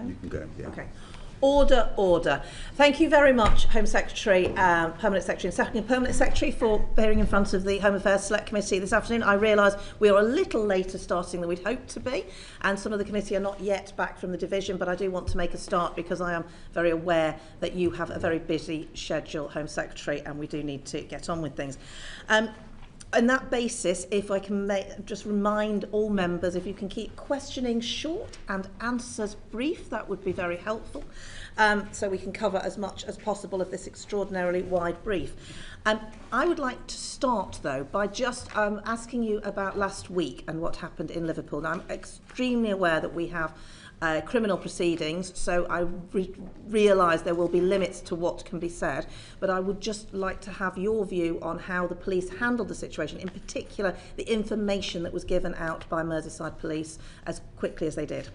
You can go, yeah. Okay. Order, order. Thank you very much, Home Secretary, Permanent Secretary and Second Permanent Secretary, for bearing in front of the Home Affairs Select Committee this afternoon. I realise we are a little later starting than we'd hoped to be, and some of the committee are not yet back from the division, but I do want to make a start because I am very aware that you have a very busy schedule, Home Secretary, and we do need to get on with things. On that basis, if I can just remind all members, if you can keep questioning short and answers brief, that would be very helpful, so we can cover as much as possible of this extraordinarily wide brief. I would like to start, though, by just asking you about last week and what happened in Liverpool. Now, I'm extremely aware that we have criminal proceedings, so I realise there will be limits to what can be said, but I would just like to have your view on how the police handled the situation, in particular the information that was given out by Merseyside Police as quickly as they did.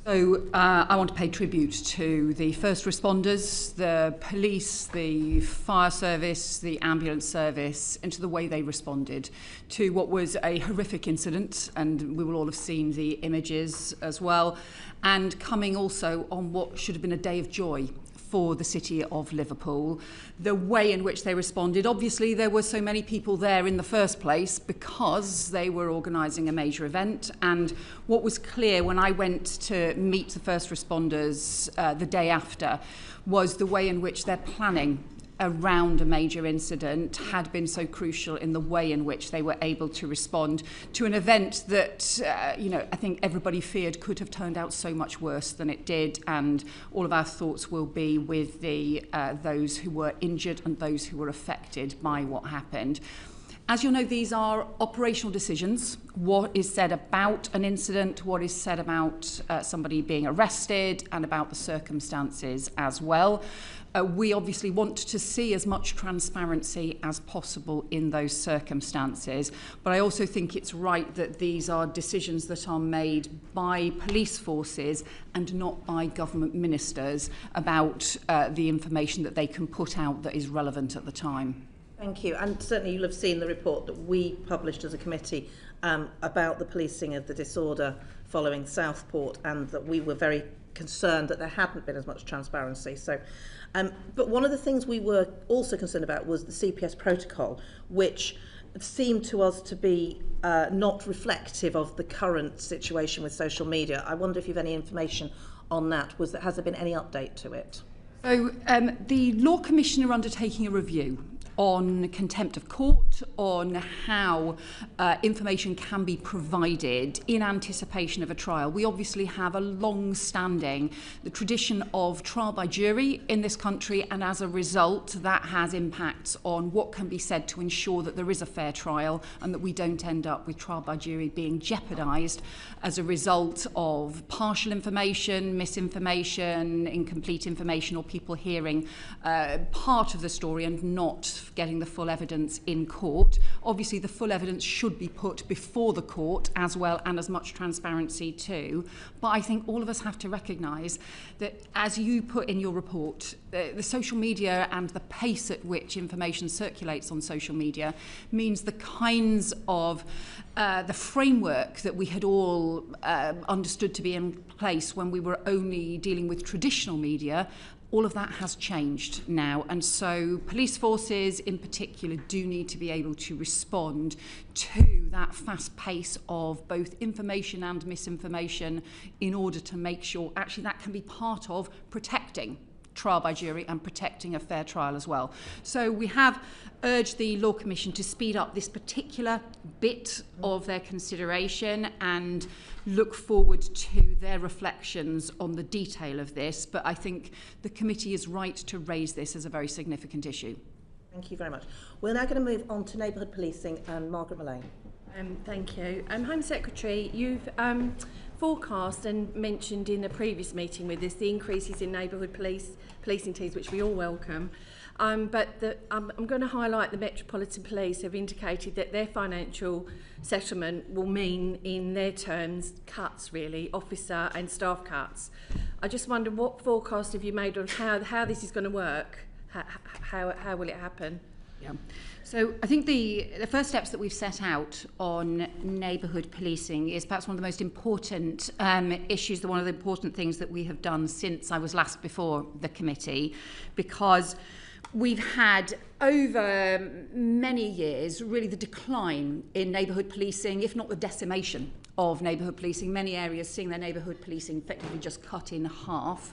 So I want to pay tribute to the first responders, the police, the fire service, the ambulance service, and to the way they responded to what was a horrific incident, and we will all have seen the images as well, and coming also on what should have been a day of joy for the city of Liverpool. The way in which they responded, obviously there were so many people there in the first place because they were organising a major event, and what was clear when I went to meet the first responders the day after was the way in which their planning around a major incident had been so crucial in the way in which they were able to respond to an event that, I think everybody feared could have turned out so much worse than it did, and all of our thoughts will be with those who were injured and those who were affected by what happened. As you'll know, these are operational decisions. What is said about an incident, what is said about somebody being arrested, and about the circumstances as well. We obviously want to see as much transparency as possible in those circumstances, but I also think it's right that these are decisions that are made by police forces and not by government ministers about the information that they can put out that is relevant at the time. Thank you. And certainly you'll have seen the report that we published as a committee about the policing of the disorder following Southport, and that we were very concerned that there hadn't been as much transparency. But one of the things we were also concerned about was the CPS protocol, which seemed to us to be not reflective of the current situation with social media. I wonder if you have any information on that. Has there been any update to it? So the Law Commission are undertaking a review on contempt of court, on how information can be provided in anticipation of a trial. We obviously have a long-standing tradition of trial by jury in this country, and as a result that has impacts on what can be said to ensure that there is a fair trial and that we don't end up with trial by jury being jeopardised as a result of partial information, misinformation, incomplete information, or people hearing part of the story and not getting the full evidence in court. Obviously, the full evidence should be put before the court as well, and as much transparency too. But I think all of us have to recognise that, as you put in your report, the social media and the pace at which information circulates on social media means the kinds of the framework that we had all understood to be in place when we were only dealing with traditional media, all of that has changed now, and so police forces in particular do need to be able to respond to that fast pace of both information and misinformation in order to make sure actually that can be part of protecting trial by jury and protecting a fair trial as well. So we have urged the Law Commission to speed up this particular bit of their consideration and look forward to their reflections on the detail of this, but I think the committee is right to raise this as a very significant issue. Thank you very much. We're now going to move on to neighbourhood policing, and Margaret Mullane. Thank you. Home Secretary, you've forecast and mentioned in a previous meeting with us the increases in neighbourhood policing teams, which we all welcome. But I'm going to highlight the Metropolitan Police have indicated that their financial settlement will mean, in their terms, cuts, really, officer and staff cuts. I just wonder, what forecast have you made on how this is going to work? How will it happen? Yeah. So I think the first steps that we've set out on neighbourhood policing is perhaps one of the most important issues, one of the important things that we have done since I was last before the committee, because we've had over many years really the decline in neighbourhood policing, if not the decimation of neighbourhood policing, many areas seeing their neighbourhood policing effectively just cut in half.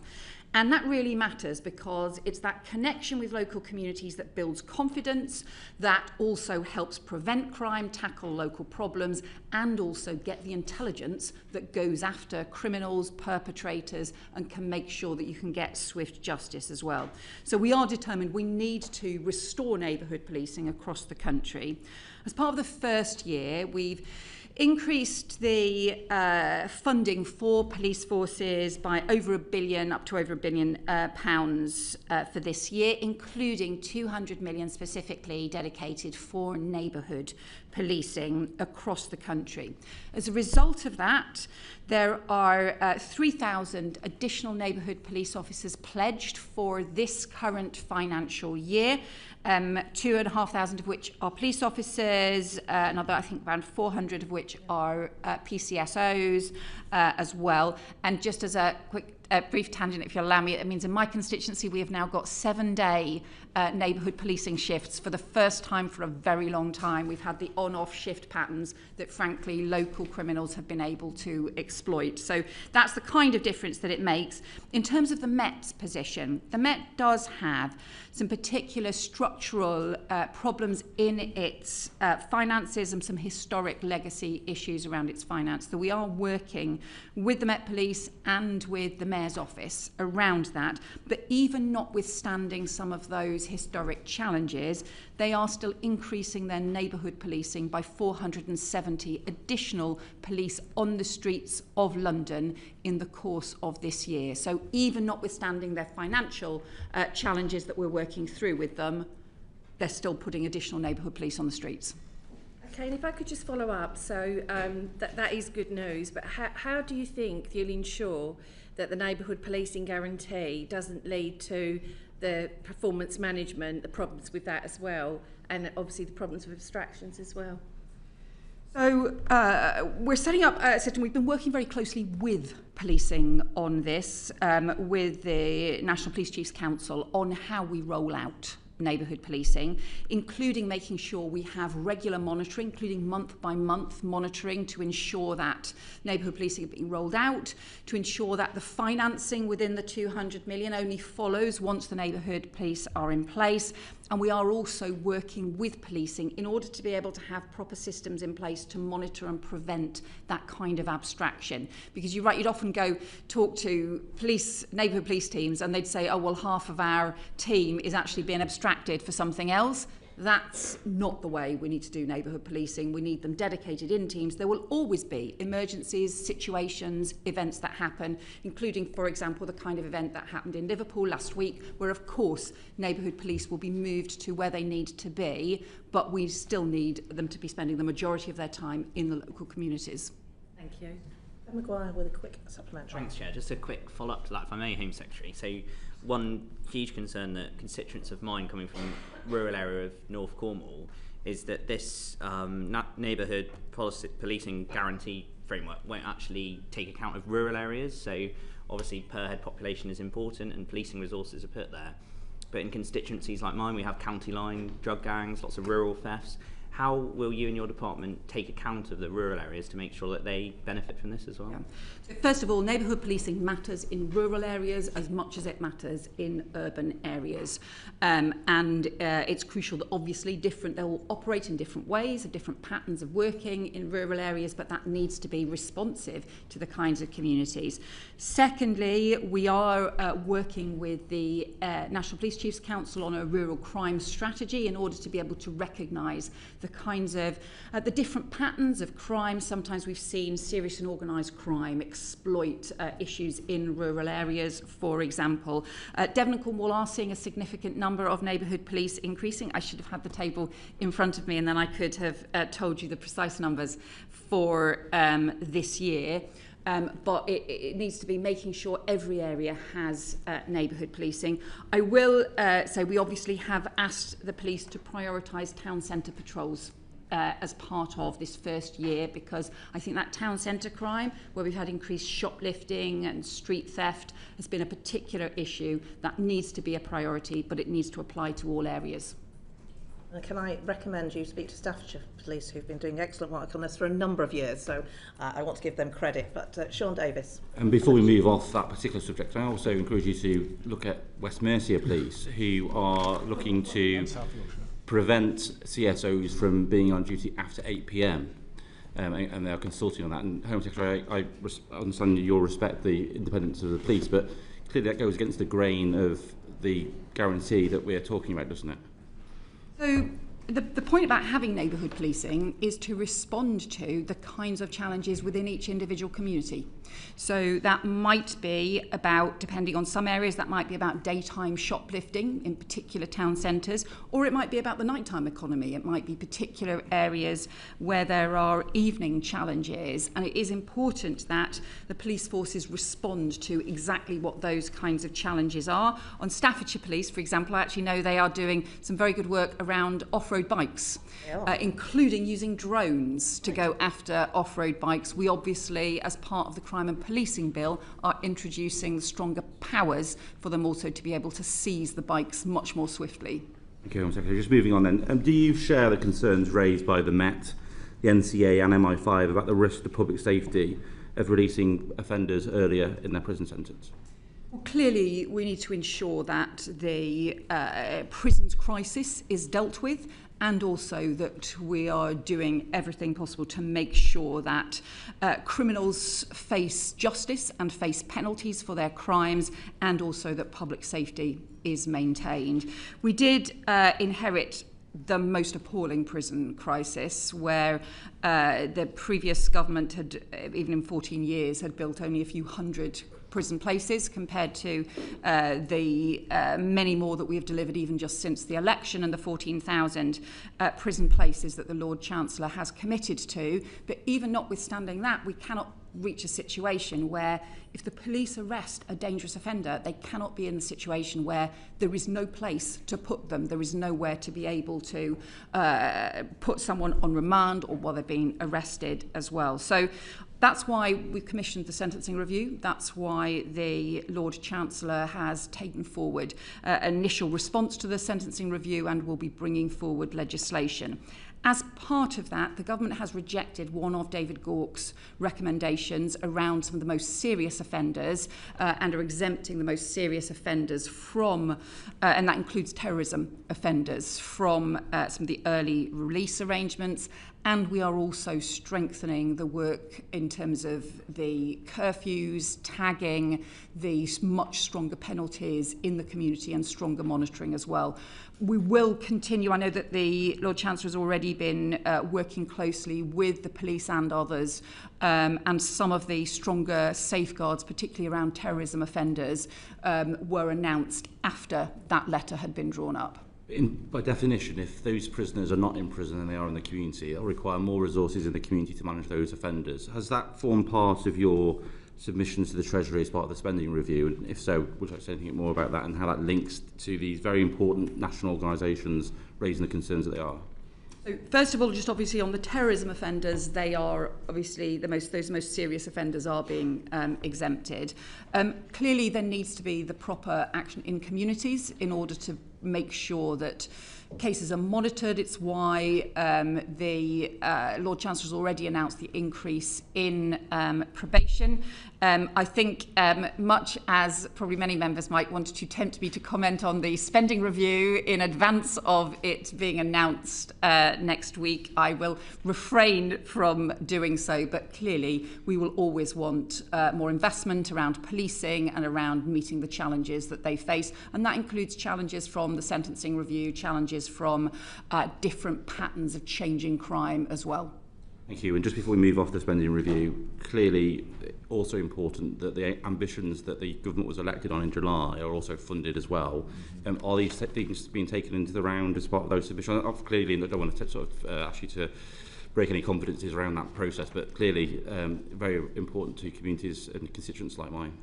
And that really matters because it's that connection with local communities that builds confidence, that also helps prevent crime, tackle local problems, and also get the intelligence that goes after criminals, perpetrators, and can make sure that you can get swift justice as well. So we are determined we need to restore neighbourhood policing across the country. As part of the first year, we've increased the funding for police forces by over £1 billion, up to over £1 billion for this year, including 200 million specifically dedicated for neighbourhood policing across the country. As a result of that, there are 3,000 additional neighbourhood police officers pledged for this current financial year, 2,500 of which are police officers, another, I think, around 400 of which are PCSOs as well. And just as a quick brief tangent, if you'll allow me, it means in my constituency we have now got 7-day neighbourhood policing shifts for the first time for a very long time. We've had the on-off shift patterns that, frankly, local criminals have been able to exploit. So that's the kind of difference that it makes. In terms of the Met's position, the Met does have some particular structural problems in its finances and some historic legacy issues around its finance. So we are working with the Met Police and with the Mayor's office around that. But even notwithstanding some of those historic challenges, they are still increasing their neighbourhood policing by 470 additional police on the streets of London in the course of this year. So even notwithstanding their financial challenges that we're working through with them, they're still putting additional neighbourhood police on the streets. Okay, and if I could just follow up, so that is good news, but how do you think you'll ensure that the neighbourhood policing guarantee doesn't lead to the performance management, the problems with that as well, and obviously the problems with abstractions as well? So we're setting up a system. We've been working very closely with policing on this, with the National Police Chiefs Council on how we roll out neighbourhood policing, including making sure we have regular monitoring, including month-by-month monitoring to ensure that neighbourhood policing is being rolled out, to ensure that the financing within the 200 million only follows once the neighbourhood police are in place. And we are also working with policing in order to be able to have proper systems in place to monitor and prevent that kind of abstraction. Because you're right, you'd often go talk to neighbourhood police teams and they'd say, oh, well, half of our team is actually being abstracted for something else. That's not the way we need to do neighbourhood policing. We need them dedicated in teams. There will always be emergencies, situations, events that happen, including, for example, the kind of event that happened in Liverpool last week, where, of course, neighbourhood police will be moved to where they need to be, but we still need them to be spending the majority of their time in the local communities. Thank you. Maguire with a quick supplementary. Thanks, Chair. Just a quick follow-up to that, if I may, Home Secretary. So one huge concern that constituents of mine coming from rural area of North Cornwall is that this neighbourhood policing guarantee framework won't actually take account of rural areas. So obviously per head population is important and policing resources are put there. But in constituencies like mine, we have county line drug gangs, lots of rural thefts. How will you and your department take account of the rural areas to make sure that they benefit from this as well? Yeah. So first of all, neighbourhood policing matters in rural areas as much as it matters in urban areas. It's crucial that obviously they'll operate in different ways, have different patterns of working in rural areas, but that needs to be responsive to the kinds of communities. Secondly, we are working with the National Police Chiefs Council on a rural crime strategy in order to be able to recognise the kinds of the different patterns of crime. Sometimes we've seen serious and organised crime exploit issues in rural areas, for example. Devon and Cornwall are seeing a significant number of neighbourhood police increasing. I should have had the table in front of me and then I could have told you the precise numbers for this year. but it needs to be making sure every area has neighbourhood policing. I will say we obviously have asked the police to prioritise town centre patrols as part of this first year, because I think that town centre crime, where we've had increased shoplifting and street theft, has been a particular issue that needs to be a priority, but it needs to apply to all areas. And can I recommend you speak to Staffordshire Police, who've been doing excellent work on this for a number of years, so I want to give them credit. But Sean Davis. And before we move off that particular subject, I also encourage you to look at West Mercia Police, who are looking to prevent CSOs from being on duty after 8 p.m. And they are consulting on that. And Home Secretary, I understand you'll respect the independence of the police, but clearly that goes against the grain of the guarantee that we're talking about, doesn't it? So the point about having neighbourhood policing is to respond to the kinds of challenges within each individual community. So that might be about, depending on some areas, that might be about daytime shoplifting in particular town centres, or it might be about the nighttime economy. It might be particular areas where there are evening challenges, and it is important that the police forces respond to exactly what those kinds of challenges are. On Staffordshire Police, for example, I actually know they are doing some very good work around off-road bikes, including using drones to go after off-road bikes. We obviously, as part of the Crime and Policing Bill, are introducing stronger powers for them also to be able to seize the bikes much more swiftly. Thank you, Home Secretary. Just moving on then, do you share the concerns raised by the Met, the NCA and MI5 about the risk to public safety of releasing offenders earlier in their prison sentence? Well, clearly, we need to ensure that the prisons crisis is dealt with, and also that we are doing everything possible to make sure that criminals face justice and face penalties for their crimes, and also that public safety is maintained. We did inherit the most appalling prison crisis, where the previous government had, even in 14 years, had built only a few hundred prison places compared to the many more that we have delivered even just since the election, and the 14,000 prison places that the Lord Chancellor has committed to. But even notwithstanding that, we cannot reach a situation where if the police arrest a dangerous offender, they cannot be in the situation where there is no place to put them. There is nowhere to be able to put someone on remand or while they're being arrested as well. So that's why we've commissioned the sentencing review. That's why the Lord Chancellor has taken forward initial response to the sentencing review and will be bringing forward legislation. As part of that, the government has rejected one of David Gauke's recommendations around some of the most serious offenders and are exempting the most serious offenders from, and that includes terrorism offenders, from some of the early release arrangements. And we are also strengthening the work in terms of the curfews, tagging, the much stronger penalties in the community and stronger monitoring as well. We will continue. I know that the Lord Chancellor has already been working closely with the police and others, and some of the stronger safeguards, particularly around terrorism offenders, were announced after that letter had been drawn up. By definition, if those prisoners are not in prison and they are in the community, it'll require more resources in the community to manage those offenders. Has that formed part of your submissions to the Treasury as part of the spending review? And if so, would you like to say anything more about that and how that links to these very important national organisations raising the concerns that they are? So first of all, just obviously on the terrorism offenders, they are obviously those most serious offenders are being exempted. Clearly, there needs to be the proper action in communities in order to make sure that cases are monitored. It's why the Lord Chancellor has already announced the increase in probation. I think much as probably many members might want to tempt me to comment on the spending review in advance of it being announced next week, I will refrain from doing so. But clearly, we will always want more investment around policing and around meeting the challenges that they face. And that includes challenges from the sentencing review, challenges from different patterns of changing crime as well. Thank you. And just before we move off the spending review, clearly also important that the ambitions that the government was elected on in July are also funded as well. Are these things being taken into the round as part of those submissions? Clearly, I don't want to ask you to break any confidences around that process, but clearly very important to communities and constituents like mine.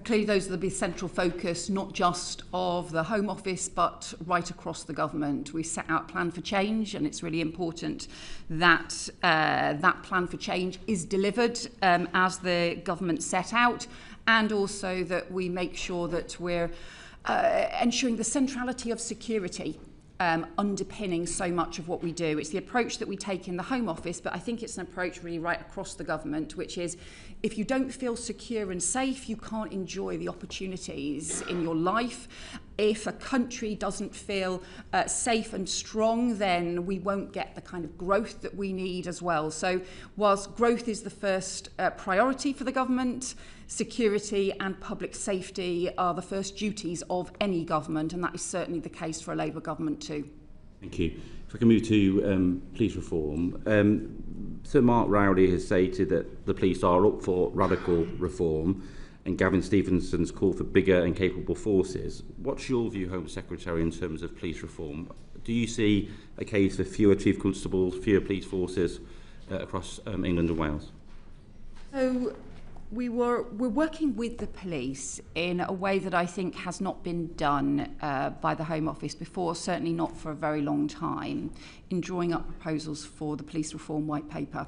Clearly those will be central focus, not just of the Home Office, but right across the government. We set out a plan for change, and it's really important that that plan for change is delivered as the government set out, and also that we make sure that we're ensuring the centrality of security underpinning so much of what we do. It's the approach that we take in the Home Office, but I think it's an approach really right across the government, which is if you don't feel secure and safe, you can't enjoy the opportunities in your life. If a country doesn't feel safe and strong, then we won't get the kind of growth that we need as well. So whilst growth is the first priority for the government, security and public safety are the first duties of any government, and that is certainly the case for a Labour government too. Thank you. If I can move to police reform. Sir Mark Rowley has stated that the police are up for radical reform, and Gavin Stevenson's call for bigger and capable forces. What's your view, Home Secretary, in terms of police reform? Do you see a case for fewer chief constables, fewer police forces across England and Wales? So we're working with the police in a way that I think has not been done by the Home Office before, certainly not for a very long time, in drawing up proposals for the police reform white paper.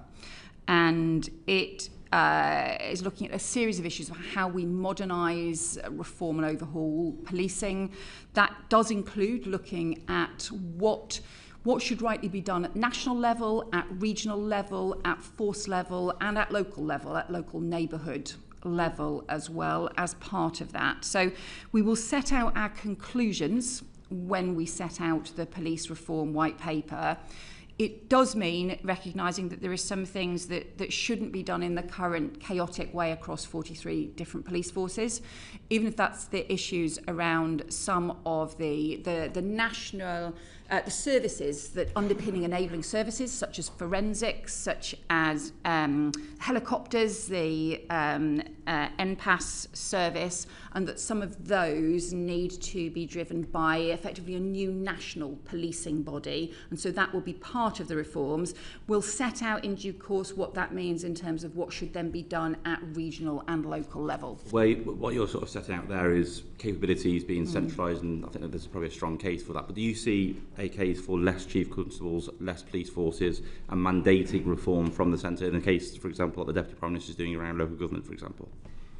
And it is looking at a series of issues of how we modernise, reform and overhaul policing. That does include looking at what should rightly be done at national level, at regional level, at force level, and at local neighbourhood level as well as part of that. So we will set out our conclusions when we set out the police reform white paper. It does mean recognising that there are some things that shouldn't be done in the current chaotic way across 43 different police forces, even if that's the issues around some of the national the services that underpinning enabling services, such as forensics, such as helicopters, the NPAS service, and that some of those need to be driven by effectively a new national policing body. And so that will be part of the reforms. We'll set out in due course what that means in terms of what should then be done at regional and local level. Well, what you're sort of setting out there is capabilities being centralised, and I think that there's probably a strong case for that. But do you see a case for less chief constables, less police forces, and mandating reform from the centre, in the case, for example, what the Deputy Prime Minister is doing around local government, for example?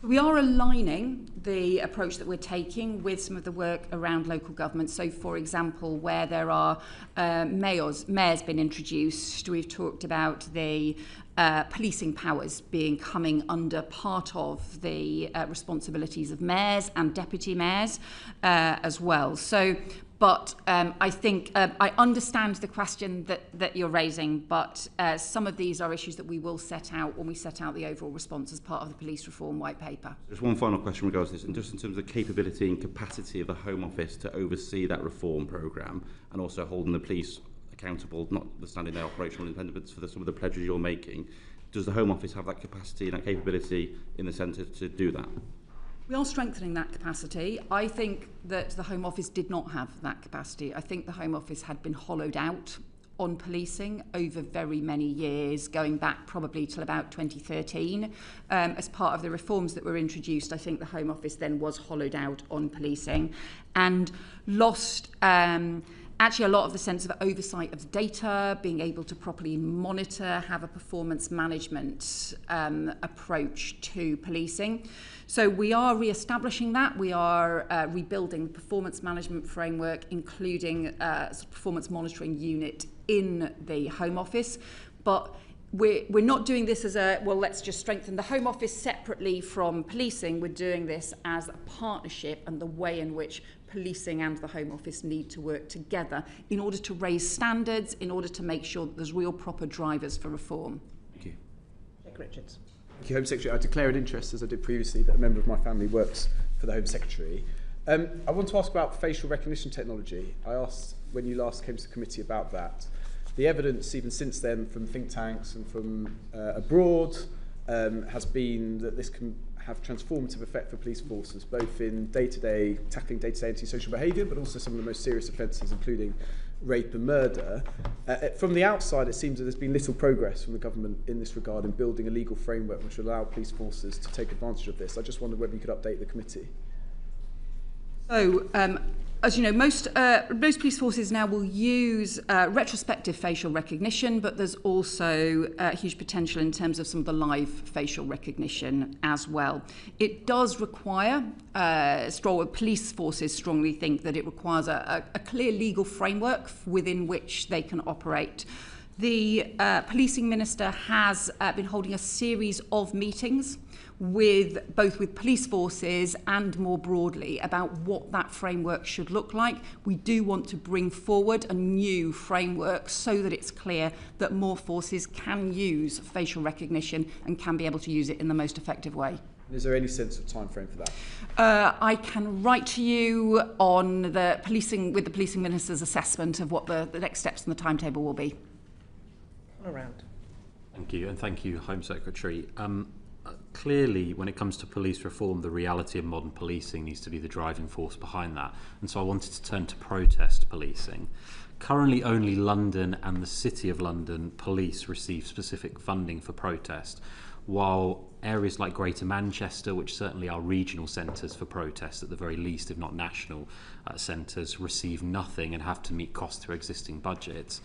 We are aligning the approach that we're taking with some of the work around local government. So, for example, where there are mayors been introduced, we've talked about the policing powers coming under part of the responsibilities of mayors and deputy mayors as well. So, but I think I understand the question that you're raising, but some of these are issues that we will set out when we set out the overall response as part of the police reform white paper. Just one final question regards to this, and just in terms of the capability and capacity of the Home Office to oversee that reform programme, and also holding the police accountable, notwithstanding their operational independence for some of the pledges you're making, does the Home Office have that capacity and that capability in the centre to do that? We are strengthening that capacity. I think that the Home Office did not have that capacity. I think the Home Office had been hollowed out on policing over very many years, going back probably till about 2013. As part of the reforms that were introduced, I think the Home Office then was hollowed out on policing and lost actually a lot of the sense of oversight of data, being able to properly monitor, have a performance management approach to policing. So we are re-establishing that. We are rebuilding the performance management framework, including a performance monitoring unit in the Home Office. But we're not doing this as let's just strengthen the Home Office separately from policing. We're doing this as a partnership, and the way in which policing and the Home Office need to work together in order to raise standards, in order to make sure that there's real proper drivers for reform. Thank you. Nick Richards. Thank you, Home Secretary. I declare an interest, as I did previously, that a member of my family works for the Home Secretary. I want to ask about facial recognition technology. I asked when you last came to the committee about that. The evidence, even since then, from think tanks and from abroad, has been that this can have transformative effect for police forces, both in tackling day-to-day antisocial behaviour, but also some of the most serious offences, including rape and murder. From the outside, it seems that there's been little progress from the government in this regard in building a legal framework which will allow police forces to take advantage of this. I just wondered whether you could update the committee. So, as you know, most police forces now will use retrospective facial recognition, but there's also huge potential in terms of some of the live facial recognition as well. It does require, police forces strongly think that it requires a clear legal framework within which they can operate. The policing minister has been holding a series of meetings with police forces and more broadly about what that framework should look like. We do want to bring forward a new framework so that it's clear that more forces can use facial recognition and can be able to use it in the most effective way. Is there any sense of time frame for that? I can write to you on with the policing minister's assessment of what the next steps in the timetable will be. Around. Thank you, and thank you, Home Secretary. Clearly, when it comes to police reform, the reality of modern policing needs to be the driving force behind that. And so I wanted to turn to protest policing. Currently, only London and the City of London police receive specific funding for protest, while areas like Greater Manchester, which certainly are regional centres for protest at the very least, if not national centres, receive nothing and have to meet costs through existing budgets.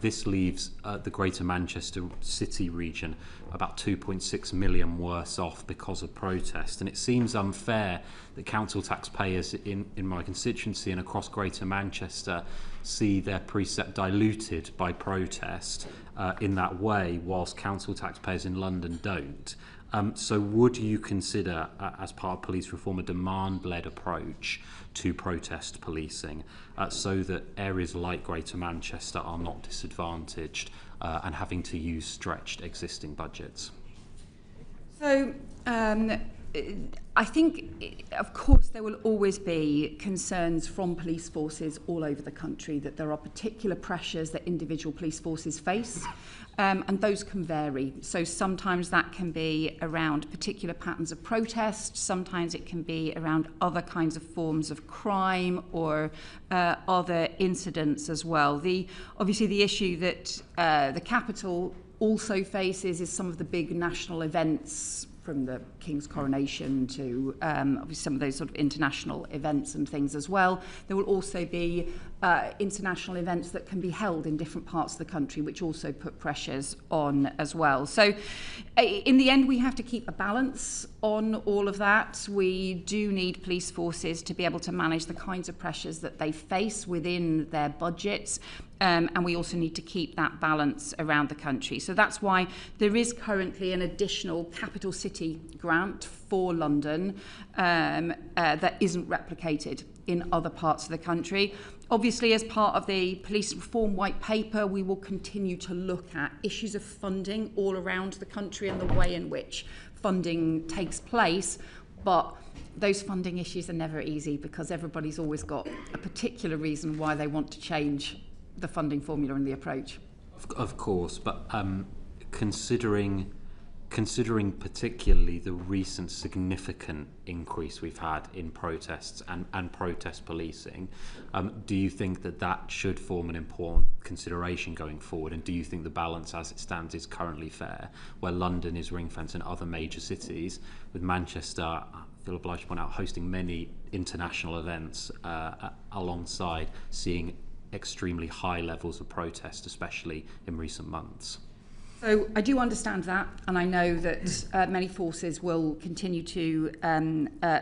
This leaves the Greater Manchester City region about 2.6 million worse off because of protest. And it seems unfair that council taxpayers in my constituency and across Greater Manchester see their precept diluted by protest in that way, whilst council taxpayers in London don't. So would you consider, as part of police reform, a demand-led approach to protest policing so that areas like Greater Manchester are not disadvantaged and having to use stretched existing budgets? So I think, of course, there will always be concerns from police forces all over the country that there are particular pressures that individual police forces face, and those can vary. So sometimes that can be around particular patterns of protest, sometimes it can be around other kinds of forms of crime or other incidents as well. Obviously, the issue that the capital also faces is some of the big national events, from the King's coronation to obviously some of those sort of international events and things as well. There will also be international events that can be held in different parts of the country, which also put pressures on as well. So in the end, we have to keep a balance on all of that. We do need police forces to be able to manage the kinds of pressures that they face within their budgets. And we also need to keep that balance around the country. So that's why there is currently an additional capital city grant for London that isn't replicated in other parts of the country. Obviously, as part of the police reform white paper, we will continue to look at issues of funding all around the country and the way in which funding takes place. But those funding issues are never easy because everybody's always got a particular reason why they want to change the funding formula and the approach. Of course, but considering particularly the recent significant increase we've had in protests and protest policing, do you think that should form an important consideration going forward? And do you think the balance as it stands is currently fair, where London is ring-fenced and other major cities, with Manchester, I feel obliged to point out, hosting many international events alongside seeing extremely high levels of protest, especially in recent months? So I do understand that, and I know that many forces will continue to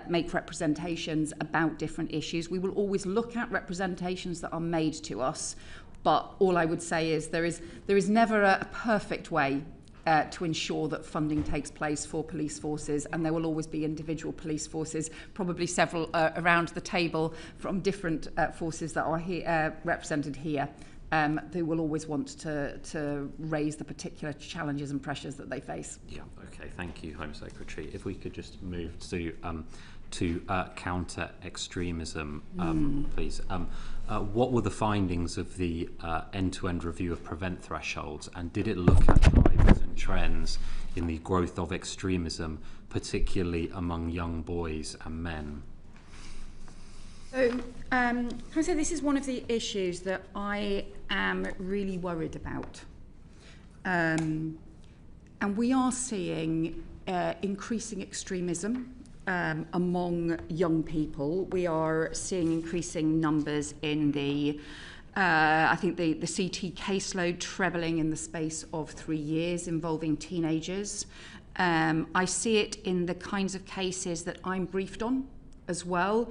make representations about different issues. We will always look at representations that are made to us, but all I would say is there is never a perfect way to ensure that funding takes place for police forces, and there will always be individual police forces, probably several around the table from different forces that are here, represented here, who will always want to raise the particular challenges and pressures that they face. Yeah, okay, thank you, Home Secretary. If we could just move to counter extremism, please. What were the findings of the end-to-end review of prevent thresholds, and did it look at drivers and trends in the growth of extremism, particularly among young boys and men? So, can I say this is one of the issues that I am really worried about. And we are seeing increasing extremism among young people. We are seeing increasing numbers in the I think the CT caseload trebling in the space of 3 years involving teenagers. I see it in the kinds of cases that I'm briefed on as well.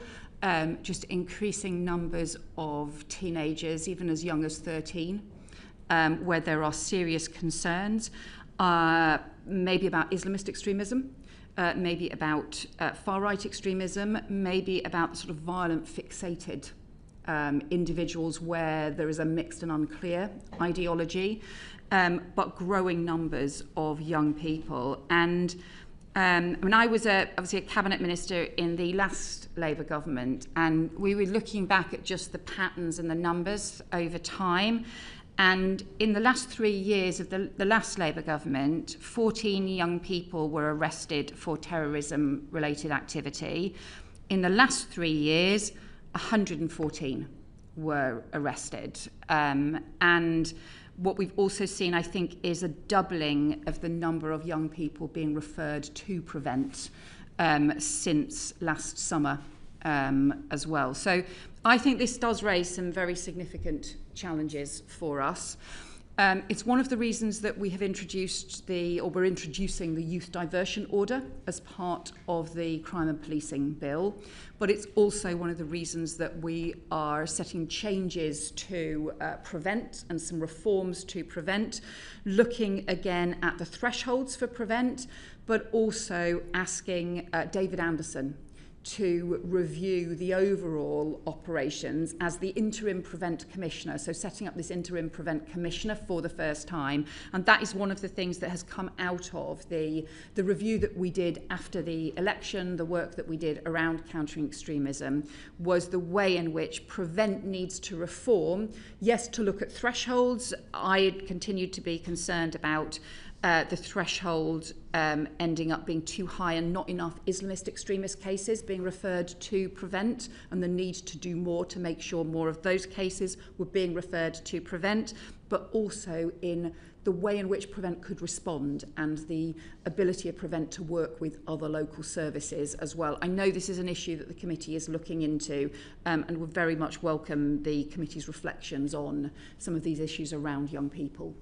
Just increasing numbers of teenagers, even as young as 13, where there are serious concerns, maybe about Islamist extremism, maybe about far-right extremism, maybe about sort of violent fixated individuals where there is a mixed and unclear ideology, but growing numbers of young people. And I was obviously a cabinet minister in the last Labour government, and we were looking back at just the patterns and the numbers over time. And in the last 3 years of the last Labour government, 14 young people were arrested for terrorism-related activity. In the last 3 years, 114 were arrested. And what we've also seen, I think, is a doubling of the number of young people being referred to Prevent since last summer as well. So I think this does raise some very significant challenges for us. It's one of the reasons that we have we're introducing the youth diversion order as part of the crime and policing bill, but it's also one of the reasons that we are setting changes to Prevent and some reforms to Prevent, looking again at the thresholds for Prevent, but also asking David Anderson to review the overall operations as the interim Prevent Commissioner, so setting up this interim Prevent Commissioner for the first time. And that is one of the things that has come out of the review that we did after the election, the work that we did around countering extremism, was the way in which Prevent needs to reform. Yes, to look at thresholds. I continued to be concerned about the threshold ending up being too high and not enough Islamist extremist cases being referred to Prevent, and the need to do more to make sure more of those cases were being referred to Prevent, but also in the way in which Prevent could respond and the ability of Prevent to work with other local services as well. I know this is an issue that the committee is looking into, and would very much welcome the committee's reflections on some of these issues around young people.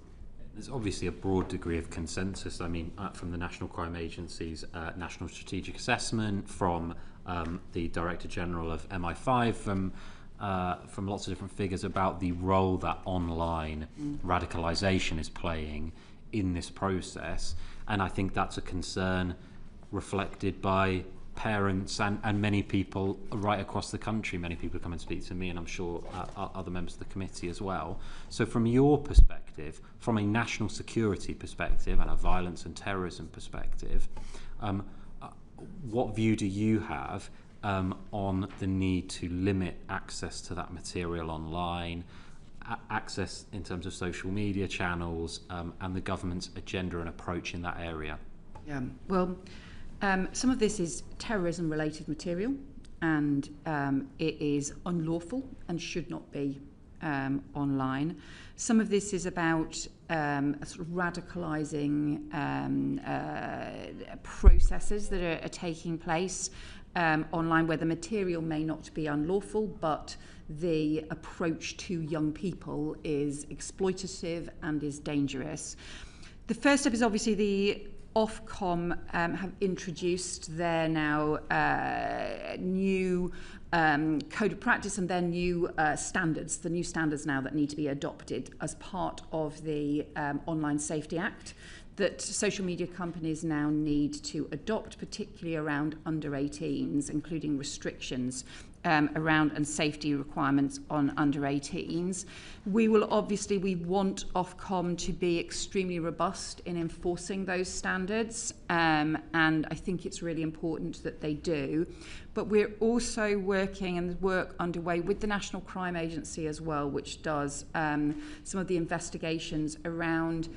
There's obviously a broad degree of consensus. I mean, from the National Crime Agency's National Strategic Assessment, from the Director General of MI5, from lots of different figures about the role that online radicalisation is playing in this process. And I think that's a concern reflected by parents and many people right across the country. Many people come and speak to me, and I'm sure other members of the committee as well. So from your perspective, from a national security perspective and a violence and terrorism perspective, what view do you have on the need to limit access to that material online, access in terms of social media channels, and the government's agenda and approach in that area? Yeah, well, some of this is terrorism-related material, and it is unlawful and should not be online. Some of this is about sort of radicalising processes that are taking place online, where the material may not be unlawful, but the approach to young people is exploitative and is dangerous. The first step is obviously the Ofcom have introduced their now new code of practice and their new standards, the new standards now that need to be adopted as part of the Online Safety Act that social media companies now need to adopt, particularly around under 18s, including restrictions around and safety requirements on under 18s. We want Ofcom to be extremely robust in enforcing those standards, and I think it's really important that they do. But we're also working, and there's work underway with the National Crime Agency as well, which does some of the investigations around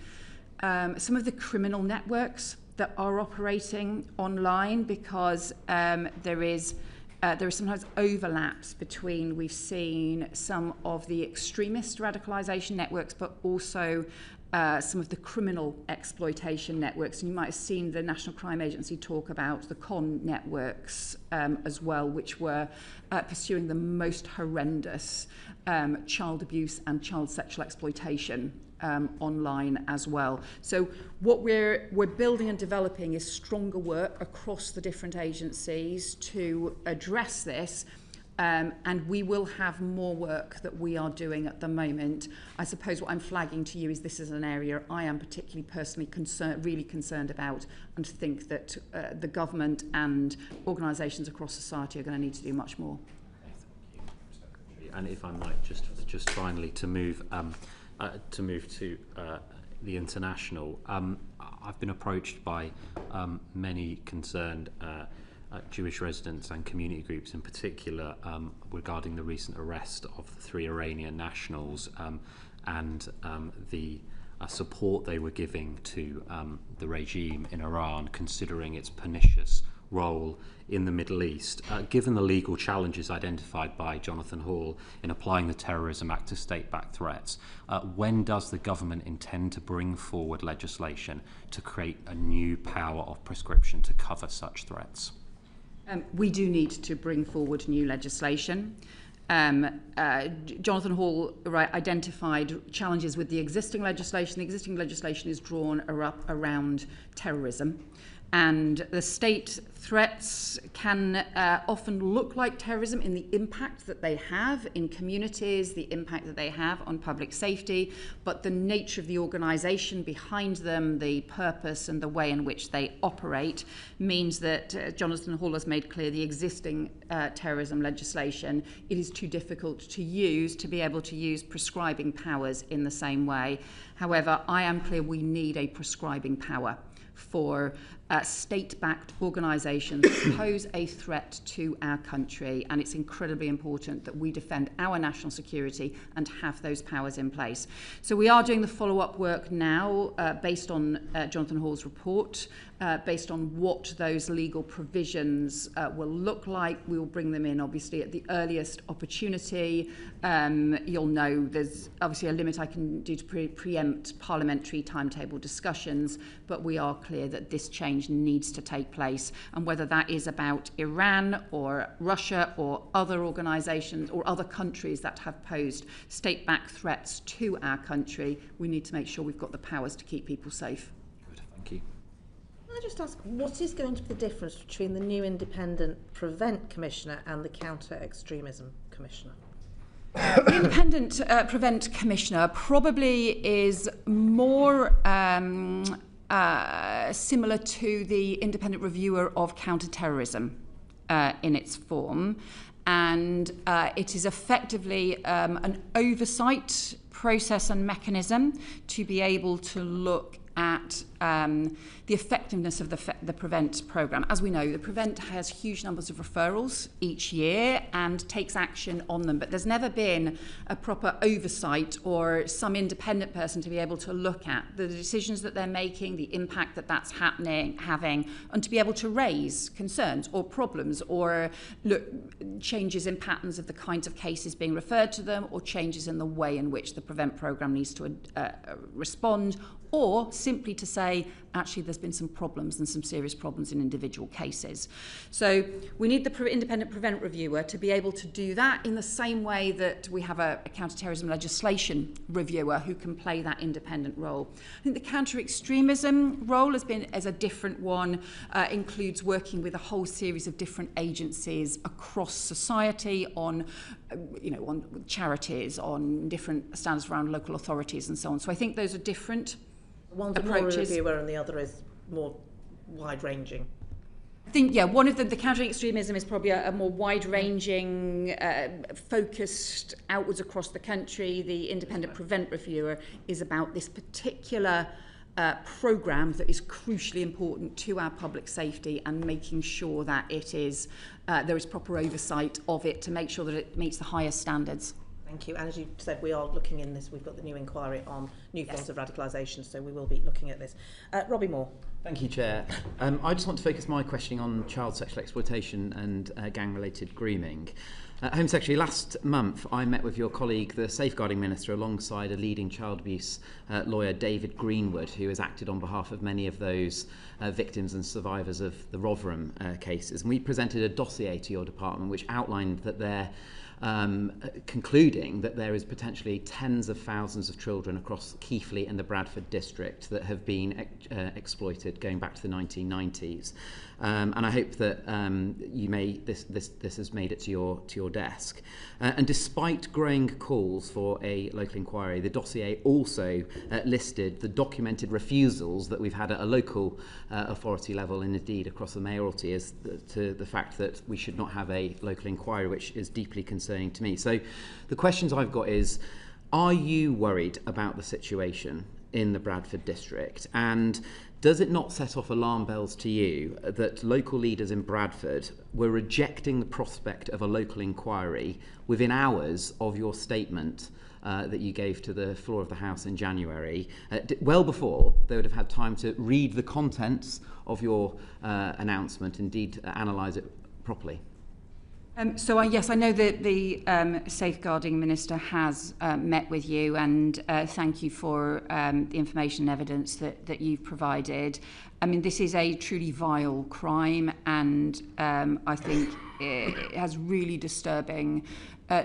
some of the criminal networks that are operating online, because there is there are sometimes overlaps between, we've seen some of the extremist radicalisation networks, but also some of the criminal exploitation networks. And you might have seen the National Crime Agency talk about the con networks as well, which were pursuing the most horrendous child abuse and child sexual exploitation online as well. So what we're building and developing is stronger work across the different agencies to address this. And we will have more work that we are doing at the moment. I suppose what I'm flagging to you is this is an area I am particularly personally really concerned about, and think that the government and organisations across society are going to need to do much more. And if I might just finally to move to the international, I've been approached by many concerned Jewish residents and community groups in particular regarding the recent arrest of the 3 Iranian nationals and the support they were giving to the regime in Iran, considering its pernicious role in the Middle East. Given the legal challenges identified by Jonathan Hall in applying the Terrorism Act to state-backed threats, when does the government intend to bring forward legislation to create a new power of prescription to cover such threats? We do need to bring forward new legislation. Jonathan Hall identified challenges with the existing legislation. The existing legislation is drawn around terrorism. And the state threats can often look like terrorism in the impact that they have in communities, the impact that they have on public safety, but the nature of the organisation behind them, the purpose and the way in which they operate means that Jonathan Hall has made clear the existing terrorism legislation, it is too difficult to use to be able to use prescribing powers in the same way. However, I am clear we need a prescribing power for state-backed organisations that pose a threat to our country, and it's incredibly important that we defend our national security and have those powers in place. So we are doing the follow-up work now based on Jonathan Hall's report, based on what those legal provisions will look like. We will bring them in obviously at the earliest opportunity. You'll know there's obviously a limit I can do to preempt parliamentary timetable discussions, but we are clear that this change needs to take place, and whether that is about Iran or Russia or other organisations or other countries that have posed state-backed threats to our country, we need to make sure we've got the powers to keep people safe. Good, thank you. Can I just ask, what is going to be the difference between the new independent Prevent Commissioner and the Counter-Extremism Commissioner? The Independent Prevent Commissioner probably is more similar to the Independent Reviewer of Counter-Terrorism in its form, and it is effectively an oversight process and mechanism to be able to look at the effectiveness of the Prevent programme. As we know, the Prevent has huge numbers of referrals each year and takes action on them, but there's never been a proper oversight or some independent person to be able to look at the decisions that they're making, the impact that that's having, and to be able to raise concerns or problems or look changes in patterns of the kinds of cases being referred to them, or changes in the way in which the Prevent programme needs to respond, or simply to say, actually, there's been some problems and some serious problems in individual cases. So we need the independent Prevent Reviewer to be able to do that in the same way that we have a counter-terrorism legislation reviewer who can play that independent role. I think the counter-extremism role as a different one, includes working with a whole series of different agencies across society on charities, on different standards around local authorities and so on. So I think those are different One's approaches. More reviewer and the other is more wide-ranging. I think, one of the counter-extremism is probably a more wide-ranging, focused outwards across the country. The independent Prevent Reviewer is about this particular programme that is crucially important to our public safety, and making sure that it is there is proper oversight of it to make sure that it meets the highest standards. Thank you. And as you said, we are looking in this. We've got the new inquiry on new forms of radicalisation, so we will be looking at this. Robbie Moore. Thank you, Chair. I just want to focus my questioning on child sexual exploitation and gang-related grooming. Home Secretary, last month I met with your colleague, the Safeguarding Minister, alongside a leading child abuse lawyer, David Greenwood, who has acted on behalf of many of those victims and survivors of the Rotherham cases. And we presented a dossier to your department which outlined that they're concluding that there is potentially tens of thousands of children across Keighley and the Bradford district that have been exploited going back to the 1990s. And I hope that this has made it to your desk. And despite growing calls for a local inquiry, the dossier also listed the documented refusals that we've had at a local authority level and indeed across the mayoralty as to the fact that we should not have a local inquiry, which is deeply concerning to me. So the questions I've got is, are you worried about the situation in the Bradford district? And does it not set off alarm bells to you that local leaders in Bradford were rejecting the prospect of a local inquiry within hours of your statement that you gave to the floor of the House in January, well before they would have had time to read the contents of your announcement, indeed analyse it properly? Yes, I know that the Safeguarding Minister has met with you, and thank you for the information and evidence that you've provided. I mean, this is a truly vile crime, and I think it has really disturbing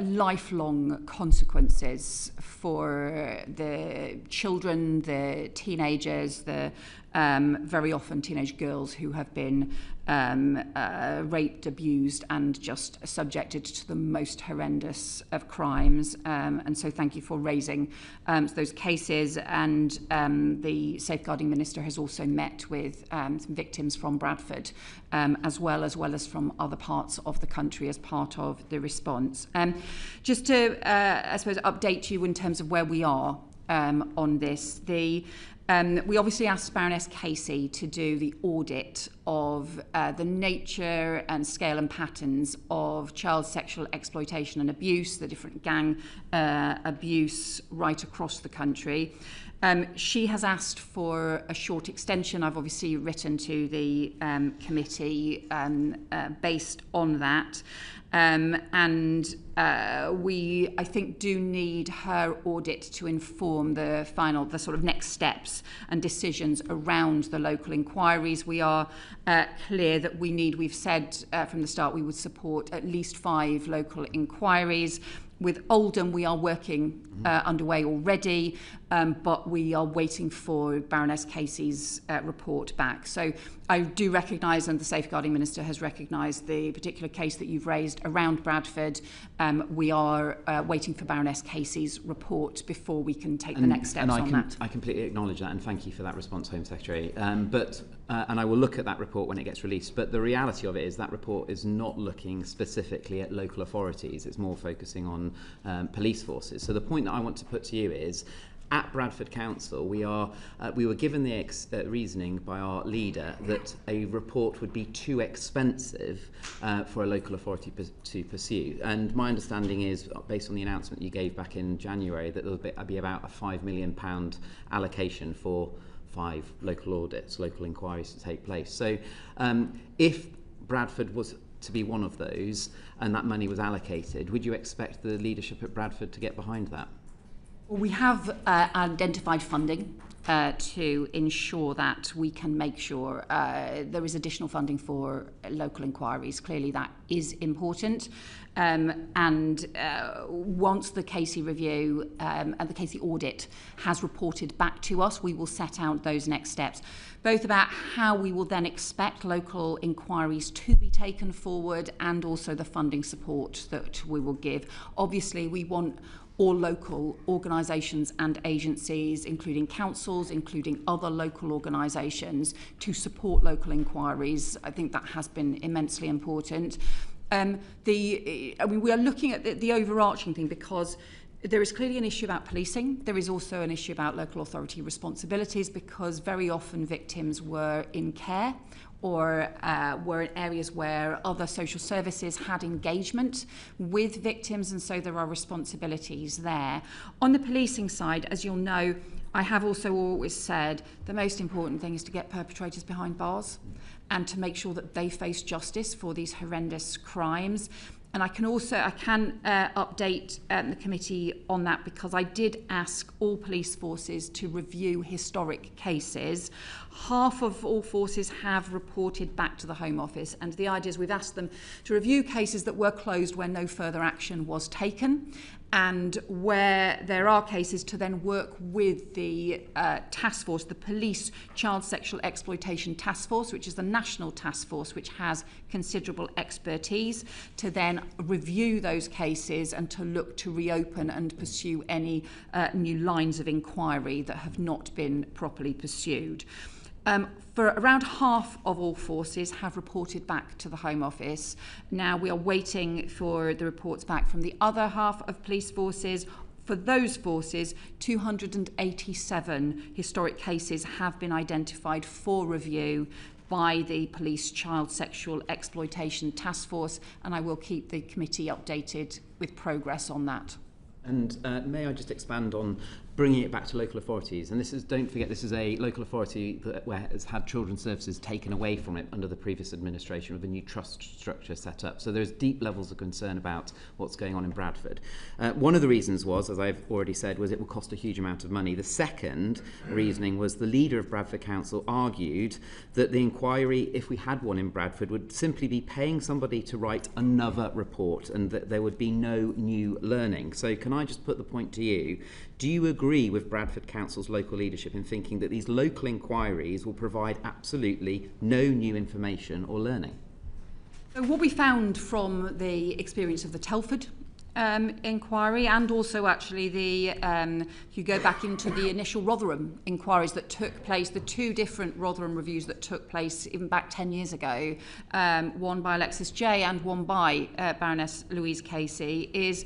lifelong consequences for the children, the teenagers, the very often teenage girls who have been raped, abused, and just subjected to the most horrendous of crimes. And so thank you for raising those cases. And the Safeguarding Minister has also met with some victims from Bradford, as well as from other parts of the country as part of the response. Just to, I suppose, update you in terms of where we are on this. We obviously asked Baroness Casey to do the audit of the nature and scale and patterns of child sexual exploitation and abuse, the different gang abuse right across the country. She has asked for a short extension. I've obviously written to the committee based on that. We, I think, do need her audit to inform the sort of next steps and decisions around the local inquiries. We are clear that we've said from the start we would support at least 5 local inquiries. With Oldham, we are working underway already, but we are waiting for Baroness Casey's report back. So I do recognise, and the Safeguarding Minister has recognised, the particular case that you've raised around Bradford. We are waiting for Baroness Casey's report before we can take the next steps on that. I completely acknowledge that, and thank you for that response, Home Secretary. And I will look at that report when it gets released. But the reality of it is that report is not looking specifically at local authorities. It's more focusing on police forces. So the point that I want to put to you is, at Bradford Council, we were given the reasoning by our leader that a report would be too expensive for a local authority to pursue. And my understanding is, based on the announcement you gave back in January, that there will be about a £5 million allocation for 5 local audits, local inquiries to take place. So if Bradford was to be one of those and that money was allocated, would you expect the leadership at Bradford to get behind that? Well, we have identified funding to ensure that we can make sure there is additional funding for local inquiries. Clearly that is important. Once the Casey review and the Casey audit has reported back to us, we will set out those next steps, both about how we will then expect local inquiries to be taken forward and also the funding support that we will give. Obviously, we want all local organisations and agencies, including councils, including other local organisations, to support local inquiries. I think that has been immensely important. We are looking at the overarching thing, because there is clearly an issue about policing. There is also an issue about local authority responsibilities, because very often victims were in care or were in areas where other social services had engagement with victims, and so there are responsibilities there. On the policing side, as you'll know, I have also always said the most important thing is to get perpetrators behind bars and to make sure that they face justice for these horrendous crimes. And I can update the committee on that, because I did ask all police forces to review historic cases. Half of all forces have reported back to the Home Office, and the idea is we've asked them to review cases that were closed where no further action was taken, and where there are cases to then work with the task force, the Police Child Sexual Exploitation Task Force, which is the national task force which has considerable expertise, to then review those cases and to look to reopen and pursue any new lines of inquiry that have not been properly pursued. For around half of all forces have reported back to the Home Office. Now we are waiting for the reports back from the other half of police forces. For those forces, 287 historic cases have been identified for review by the Police Child Sexual Exploitation Task Force, and I will keep the committee updated with progress on that. And may I just expand on bringing it back to local authorities? And this is, don't forget, this is a local authority that has had children's services taken away from it under the previous administration with a new trust structure set up. So there's deep levels of concern about what's going on in Bradford. One of the reasons was, as I've already said, was it will cost a huge amount of money. The second reasoning was the leader of Bradford Council argued that the inquiry, if we had one in Bradford, would simply be paying somebody to write another report and that there would be no new learning. So can I just put the point to you, do you agree with Bradford Council's local leadership in thinking that these local inquiries will provide absolutely no new information or learning? So what we found from the experience of the Telford inquiry, and also actually the you go back into the initial Rotherham inquiries that took place, the two different Rotherham reviews that took place even back 10 years ago, one by Alexis Jay and one by Baroness Louise Casey, is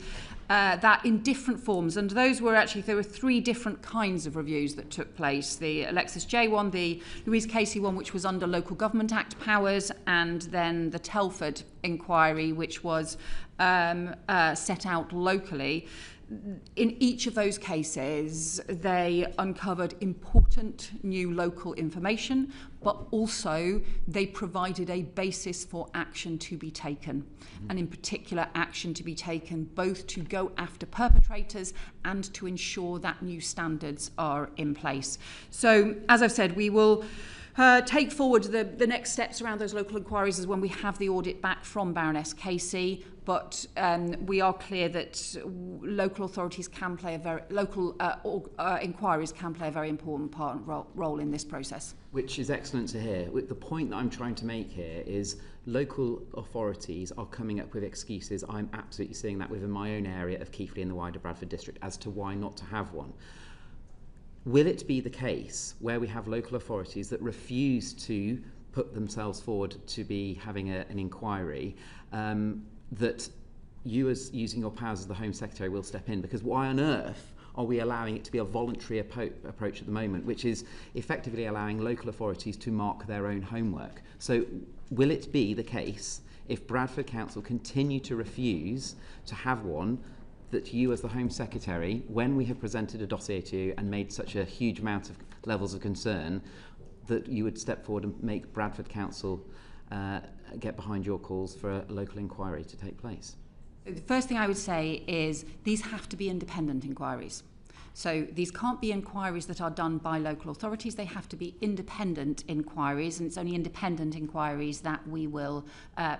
that in different forms, and those were actually, there were three different kinds of reviews that took place. The Alexis Jay one, the Louise Casey one, which was under Local Government Act powers, and then the Telford inquiry, which was set out locally. In each of those cases, they uncovered important new local information, but also they provided a basis for action to be taken, and in particular action to be taken both to go after perpetrators and to ensure that new standards are in place. So, as I've said, we will take forward the next steps around those local inquiries is when we have the audit back from Baroness Casey, but we are clear that local authorities can play a very, inquiries can play a very important role in this process. Which is excellent to hear. The point that I'm trying to make here is local authorities are coming up with excuses. I'm absolutely seeing that within my own area of Keighley and the wider Bradford district as to why not to have one. Will it be the case where we have local authorities that refuse to put themselves forward to be having an inquiry, that you, as using your powers as the Home Secretary, will step in? Because why on earth are we allowing it to be a voluntary approach at the moment, which is effectively allowing local authorities to mark their own homework? So will it be the case, if Bradford Council continue to refuse to have one, that you as the Home Secretary, when we have presented a dossier to you and made such a huge amount of levels of concern, that you would step forward and make Bradford Council get behind your calls for a local inquiry to take place? The first thing I would say is these have to be independent inquiries. So these can't be inquiries that are done by local authorities. They have to be independent inquiries, and it's only independent inquiries that we will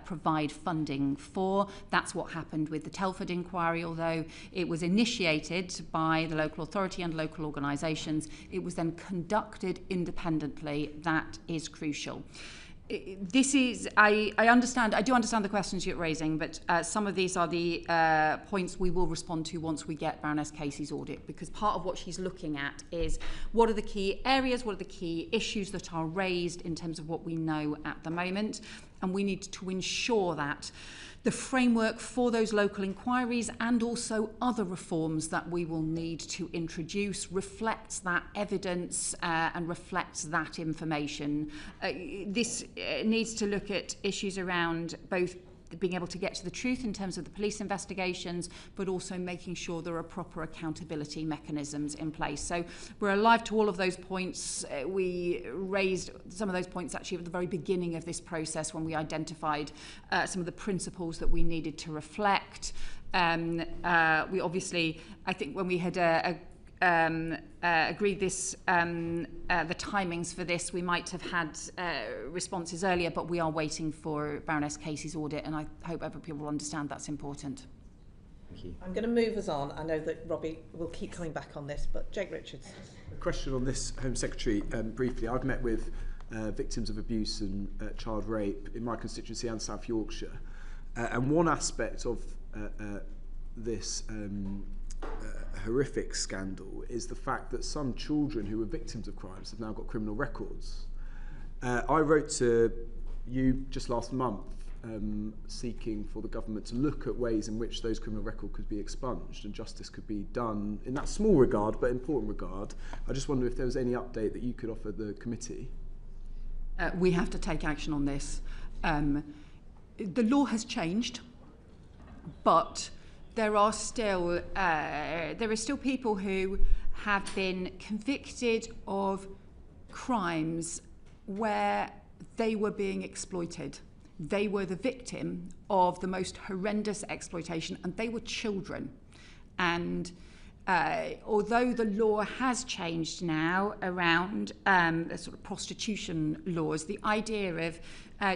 provide funding for. That's what happened with the Telford inquiry. Although it was initiated by the local authority and local organisations, it was then conducted independently. That is crucial. This is, I do understand the questions you're raising, but some of these are the points we will respond to once we get Baroness Casey's audit, because part of what she's looking at is what are the key areas, what are the key issues that are raised in terms of what we know at the moment. and we need to ensure that the framework for those local inquiries and also other reforms that we will need to introduce reflects that evidence and reflects that information. This needs to look at issues around both being able to get to the truth in terms of the police investigations, but also making sure there are proper accountability mechanisms in place. So we're alive to all of those points. We raised some of those points actually at the very beginning of this process when we identified some of the principles that we needed to reflect. We obviously, I think when we had agreed this, the timings for this, we might have had responses earlier, but we are waiting for Baroness Casey's audit, and I hope other people will understand that's important. Thank you. I'm going to move us on. I know that Robbie will keep coming back on this, but Jake Richards. A question on this, Home Secretary, briefly. I've met with victims of abuse and child rape in my constituency and South Yorkshire. And one aspect of this horrific scandal is the fact that some children who were victims of crimes have now got criminal records. I wrote to you just last month seeking for the government to look at ways in which those criminal records could be expunged and justice could be done in that small regard but important regard. I just wonder if there was any update that you could offer the committee. We have to take action on this. The law has changed, but there are still people who have been convicted of crimes where they were being exploited. They were the victim of the most horrendous exploitation, and they were children. And although the law has changed now around the sort of prostitution laws, the idea of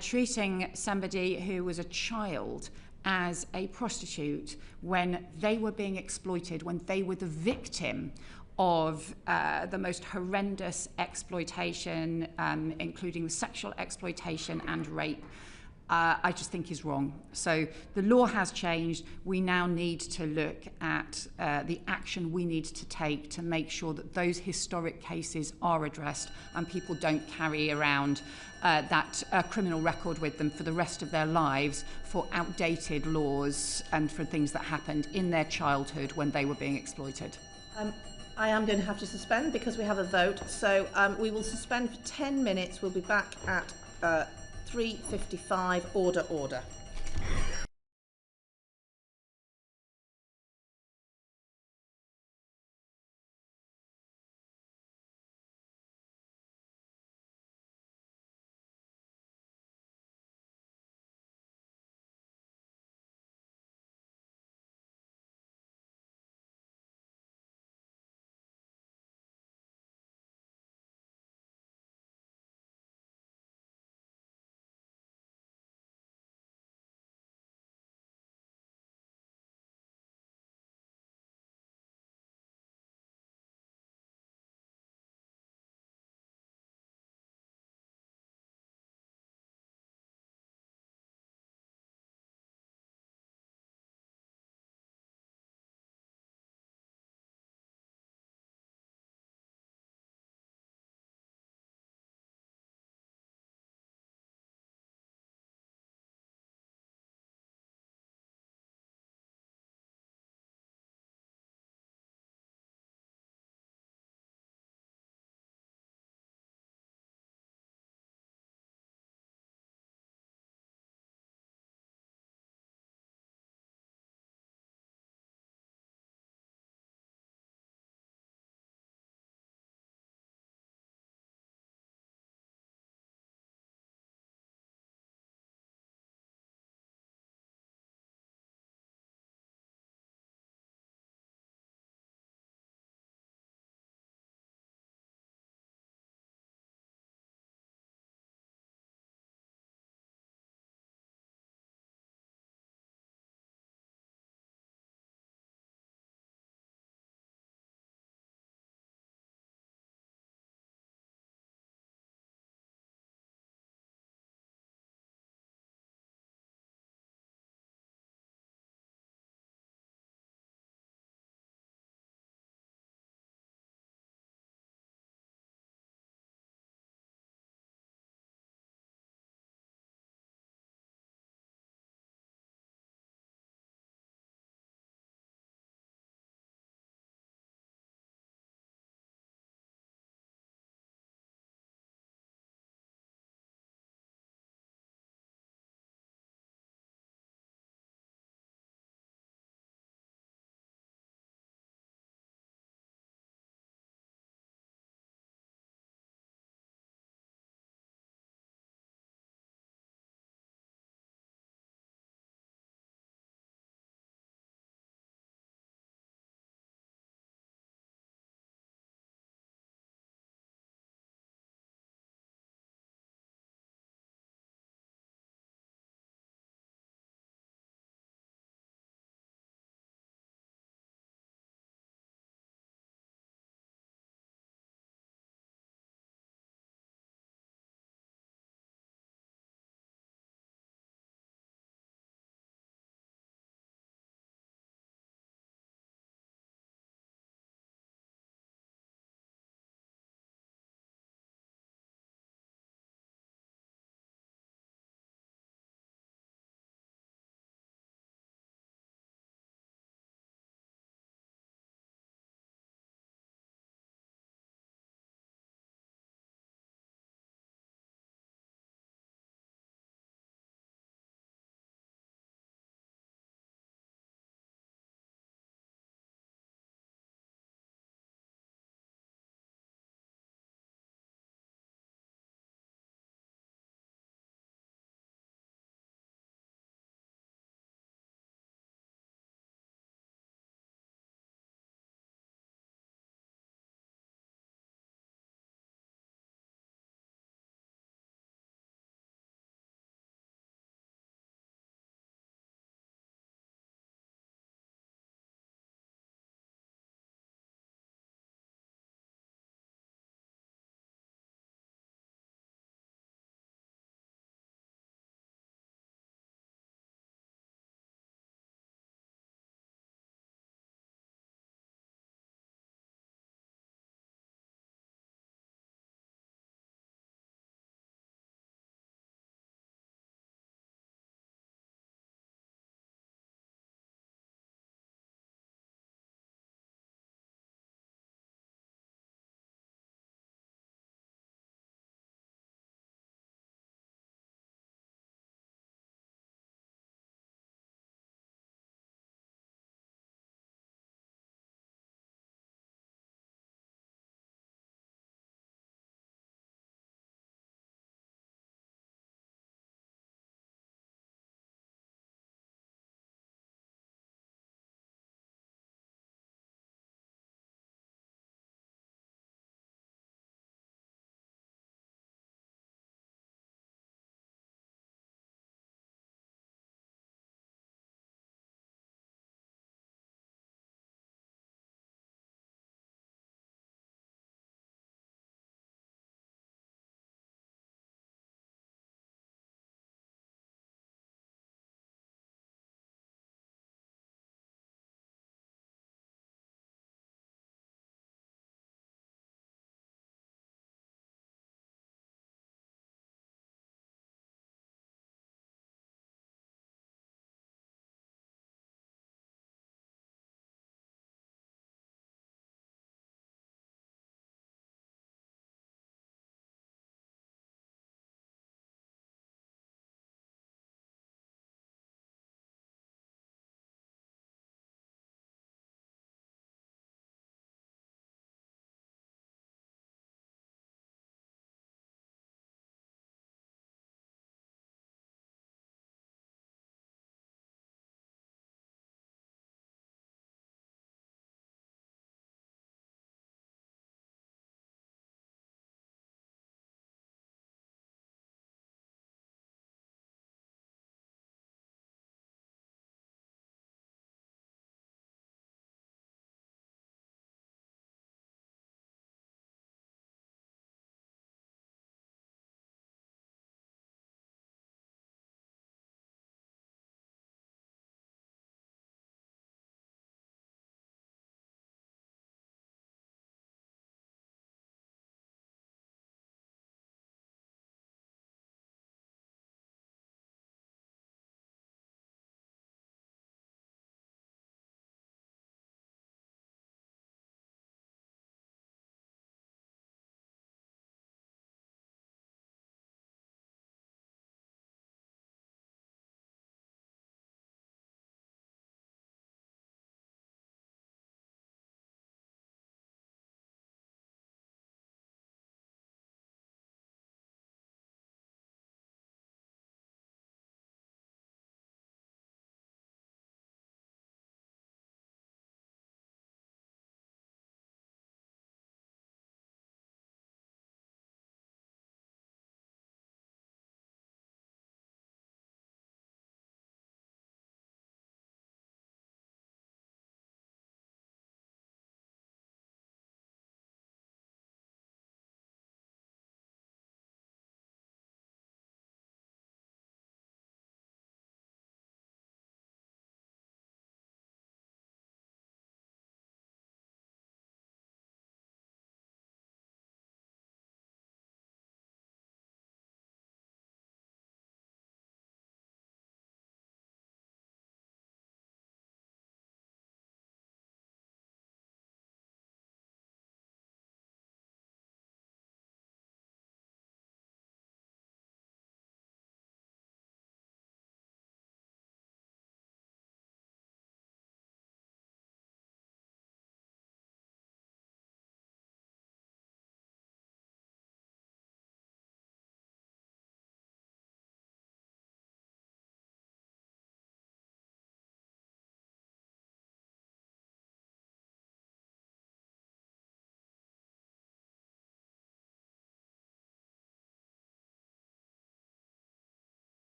treating somebody who was a child as a prostitute when they were being exploited, when they were the victim of the most horrendous exploitation, including sexual exploitation and rape, I just think is wrong. So the law has changed. We now need to look at the action we need to take to make sure that those historic cases are addressed and people don't carry around that criminal record with them for the rest of their lives for outdated laws and for things that happened in their childhood when they were being exploited. I am going to have to suspend because we have a vote. So we will suspend for 10 minutes. We'll be back at 3:55. Order.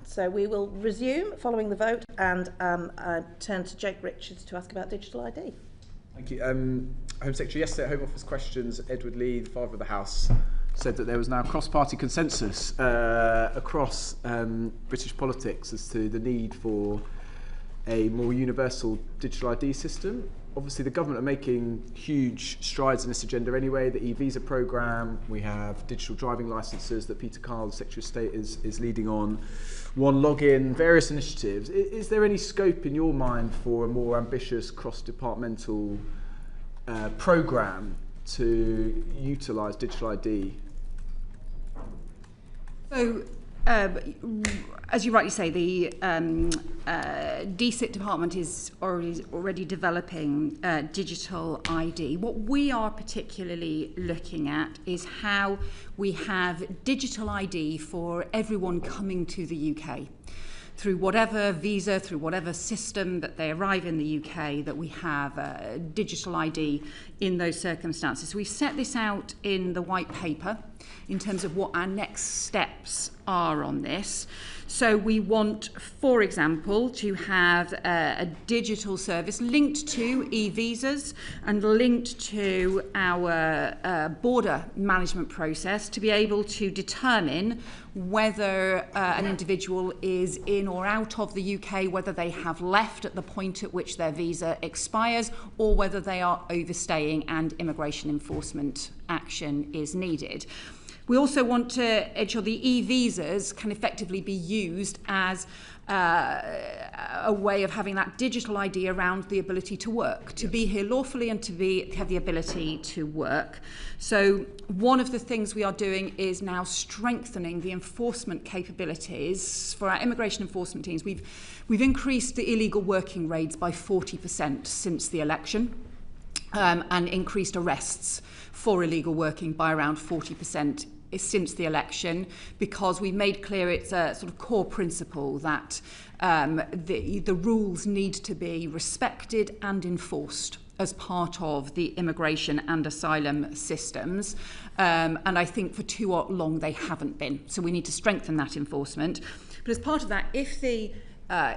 So we will resume following the vote and turn to Jake Richards to ask about digital ID. Thank you. Home Secretary, yesterday at Home Office Questions, Edward Lee, the Father of the House, said that there was now cross-party consensus across British politics as to the need for a more universal digital ID system. Obviously, the government are making huge strides in this agenda anyway. The e-visa programme, we have digital driving licences that Peter Carl, the Secretary of State, is leading on, one login, various initiatives. Is there any scope in your mind for a more ambitious cross-departmental programme to utilise digital ID? So, as you rightly say, the DCIT department is already developing digital ID. What we are particularly looking at is how we have digital ID for everyone coming to the UK. Through whatever visa, through whatever system that they arrive in the UK, that we have digital ID in those circumstances. So we've set this out in the white paper in terms of what our next steps are on this. So we want, for example, to have a digital service linked to e-visas and linked to our border management process to be able to determine whether an individual is in or out of the UK, whether they have left at the point at which their visa expires, or whether they are overstaying and immigration enforcement action is needed. We also want to ensure the e-visas can effectively be used as a way of having that digital ID around the ability to work, to be here lawfully and to have the ability to work. So one of the things we are doing is now strengthening the enforcement capabilities for our immigration enforcement teams. We've increased the illegal working raids by 40% since the election. And increased arrests for illegal working by around 40% since the election, because we made clear it's a sort of core principle that the rules need to be respected and enforced as part of the immigration and asylum systems. And I think for too long they haven't been. So we need to strengthen that enforcement. But as part of that, if the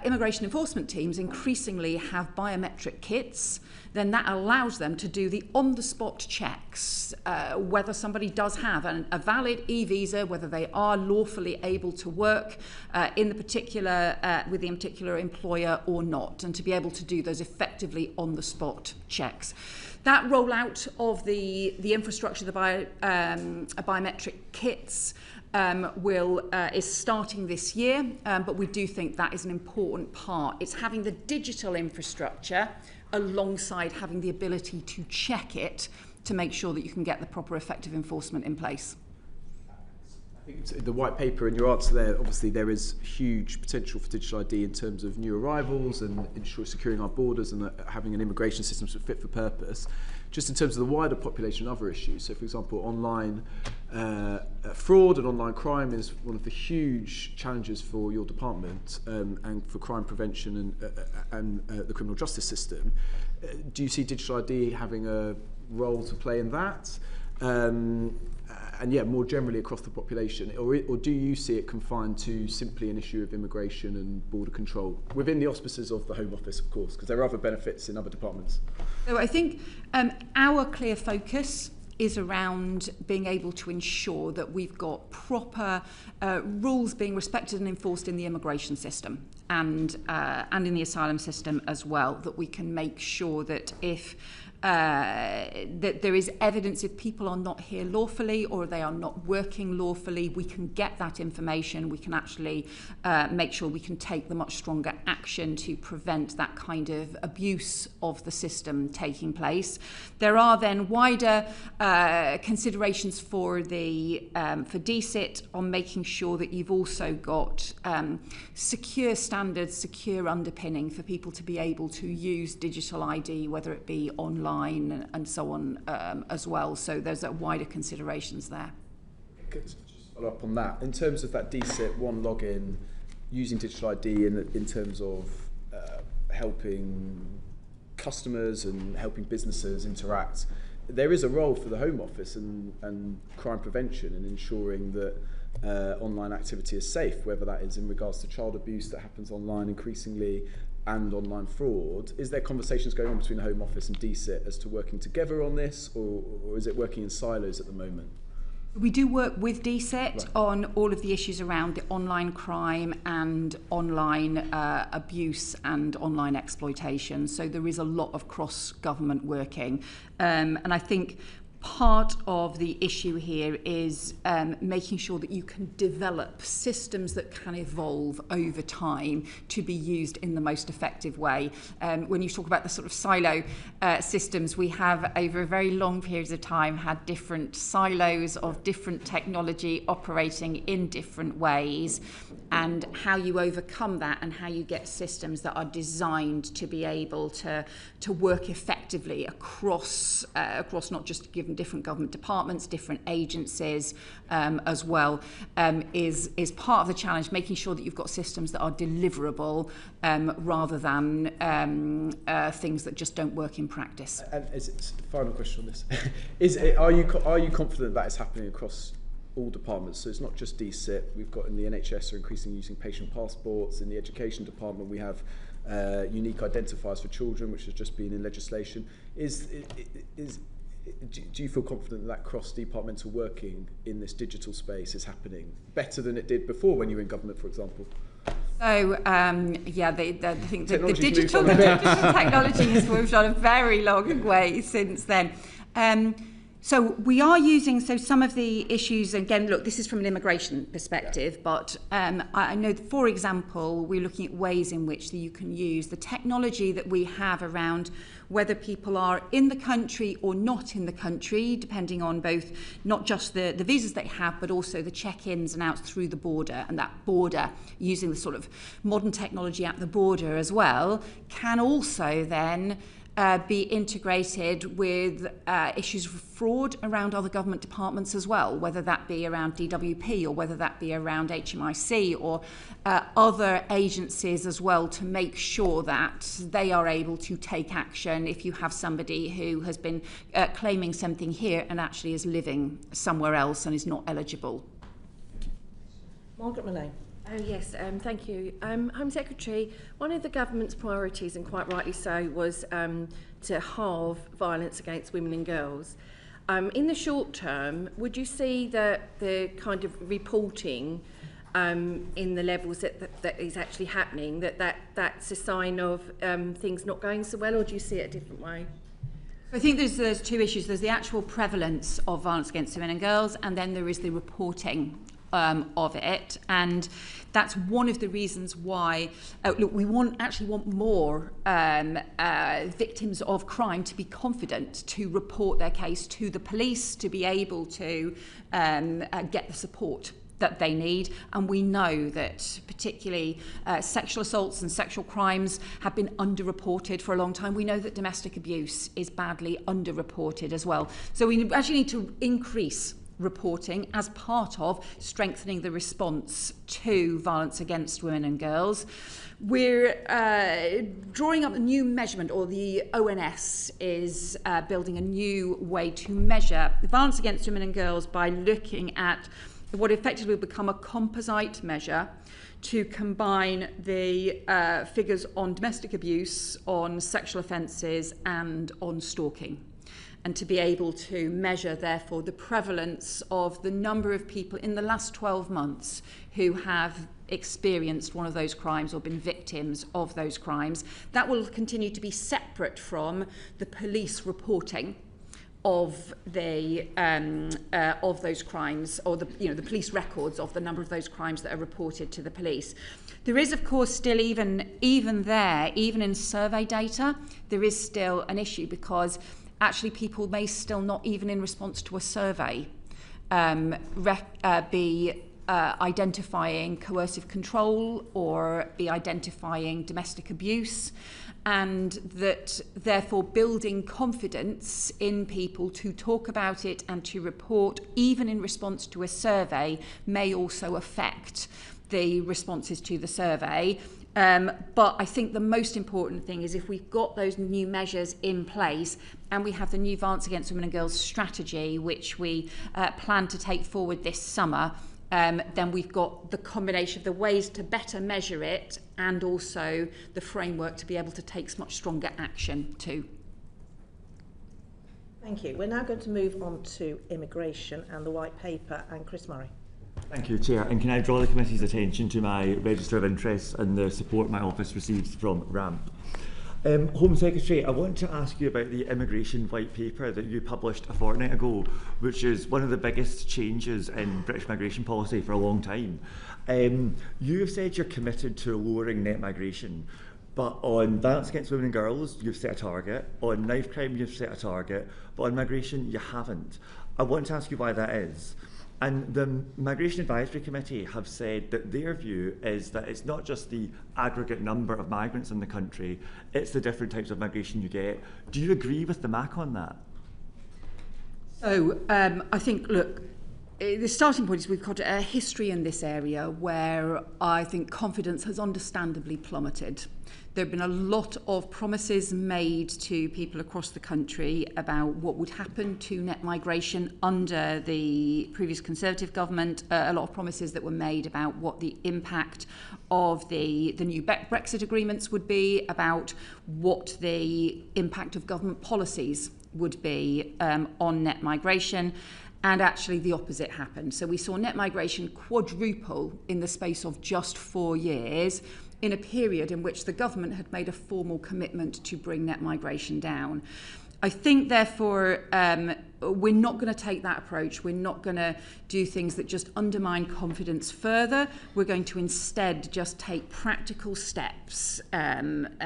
immigration enforcement teams increasingly have biometric kits, then that allows them to do the on-the-spot checks, whether somebody does have a valid e-visa, whether they are lawfully able to work in the particular with the particular employer or not, and to be able to do those effectively on-the-spot checks. That rollout of the infrastructure, the biometric kits, is starting this year, but we do think that is an important part. It's having the digital infrastructure alongside having the ability to check it to make sure that you can get the proper effective enforcement in place. I think the white paper and your answer there, obviously there is huge potential for digital ID in terms of new arrivals and securing our borders and having an immigration system that's fit for purpose. Just in terms of the wider population and other issues, so for example online fraud and online crime is one of the huge challenges for your department and for crime prevention and the criminal justice system. Do you see digital ID having a role to play in that? And yeah, more generally across the population, or do you see it confined to simply an issue of immigration and border control within the auspices of the Home Office, of course, because there are other benefits in other departments? So I think our clear focus is around being able to ensure that we've got proper rules being respected and enforced in the immigration system and in the asylum system as well, that we can make sure that if that there is evidence if people are not here lawfully or they are not working lawfully, we can get that information, we can actually make sure we can take the much stronger action to prevent that kind of abuse of the system taking place. There are then wider considerations for the for DCIT on making sure that you've also got secure standards, secure underpinning for people to be able to use digital ID, whether it be online and so on as well. So there's wider considerations there. Just follow up on that. In terms of that DCIT one login, using digital ID in terms of helping customers and helping businesses interact, there is a role for the Home Office and crime prevention in ensuring that online activity as safe, whether that is in regards to child abuse that happens online increasingly and online fraud. Is there conversations going on between the Home Office and DSIT as to working together on this, or is it working in silos at the moment? We do work with DSIT Right. on all of the issues around the online crime and online abuse and online exploitation. So there is a lot of cross-government working. And I think part of the issue here is making sure that you can develop systems that can evolve over time to be used in the most effective way. When you talk about the sort of silo systems, we have over a very long period of time had different silos of different technology operating in different ways, and how you overcome that and how you get systems that are designed to be able to work effectively across not just given different government departments, different agencies as well, is part of the challenge, making sure that you've got systems that are deliverable rather than things that just don't work in practice. And final question on this: are you confident that is happening across all departments? So it's not just DSIT. We've got in the NHS are increasingly using patient passports. In the education department, we have unique identifiers for children, which has just been in legislation. Do you feel confident that cross-departmental working in this digital space is happening better than it did before when you were in government, for example? So, I think the digital technology has moved on a very long way since then. So we are using, some of the issues, again, look, this is from an immigration perspective, but I know that, for example, we're looking at ways in which you can use the technology that we have around whether people are in the country or not in the country, depending on both not just the visas they have, but also the check-ins and outs through the border, and that border, using the sort of modern technology at the border as well, can also then be integrated with issues of fraud around other government departments as well, whether that be around DWP or whether that be around HMIC or other agencies as well, to make sure that they are able to take action if you have somebody who has been claiming something here and actually is living somewhere else and is not eligible. Margaret Millane. Oh yes, thank you. Home Secretary, one of the government's priorities, and quite rightly so, was to halve violence against women and girls. In the short term, would you see that the kind of reporting in the levels that is actually happening, that's a sign of things not going so well, or do you see it a different way? I think there's two issues. There's the actual prevalence of violence against women and girls, and then there is the reporting of it, and that's one of the reasons why we actually want more victims of crime to be confident to report their case to the police, to be able to get the support that they need. And we know that particularly sexual assaults and sexual crimes have been underreported for a long time. We know that domestic abuse is badly underreported as well. So we actually need to increase reporting as part of strengthening the response to violence against women and girls. We're drawing up a new measurement, or the ONS is building a new way to measure violence against women and girls by looking at what effectively will become a composite measure to combine the figures on domestic abuse, on sexual offences and on stalking, and to be able to measure, therefore, the prevalence of the number of people in the last 12 months who have experienced one of those crimes or been victims of those crimes. That will continue to be separate from the police reporting of the of those crimes, or the police records of the number of those crimes that are reported to the police. There is, of course, still even in survey data, there is still an issue, because actually people may still not, even in response to a survey, be identifying coercive control or be identifying domestic abuse, and that therefore building confidence in people to talk about it and to report, even in response to a survey, may also affect the responses to the survey. But I think the most important thing is, if we've got those new measures in place and we have the new Violence Against Women and Girls strategy, which we plan to take forward this summer, then we've got the combination of the ways to better measure it and also the framework to be able to take much stronger action too. Thank you. We're now going to move on to immigration and the white paper, and Chris Murray. Thank you, Chair. And can I draw the committee's attention to my register of interests and the support my office receives from RAMP. Home Secretary, I want to ask you about the immigration white paper that you published a fortnight ago, which is one of the biggest changes in British migration policy for a long time. You have said you're committed to lowering net migration, but on violence against women and girls, you've set a target. On knife crime, you've set a target. But on migration, you haven't. I want to ask you why that is. And the Migration Advisory Committee have said that their view is that it's not just the aggregate number of migrants in the country, it's the different types of migration you get. Do you agree with the MAC on that? So I think, look, the starting point is we've got a history in this area where I think confidence has understandably plummeted. There have been a lot of promises made to people across the country about what would happen to net migration under the previous Conservative government, a lot of promises that were made about what the impact of the new Brexit agreements would be, about what the impact of government policies would be on net migration. And actually the opposite happened. So we saw net migration quadruple in the space of just 4 years, in a period in which the government had made a formal commitment to bring net migration down. I think, therefore, we're not going to take that approach. We're not going to do things that just undermine confidence further. We're going to instead just take practical steps,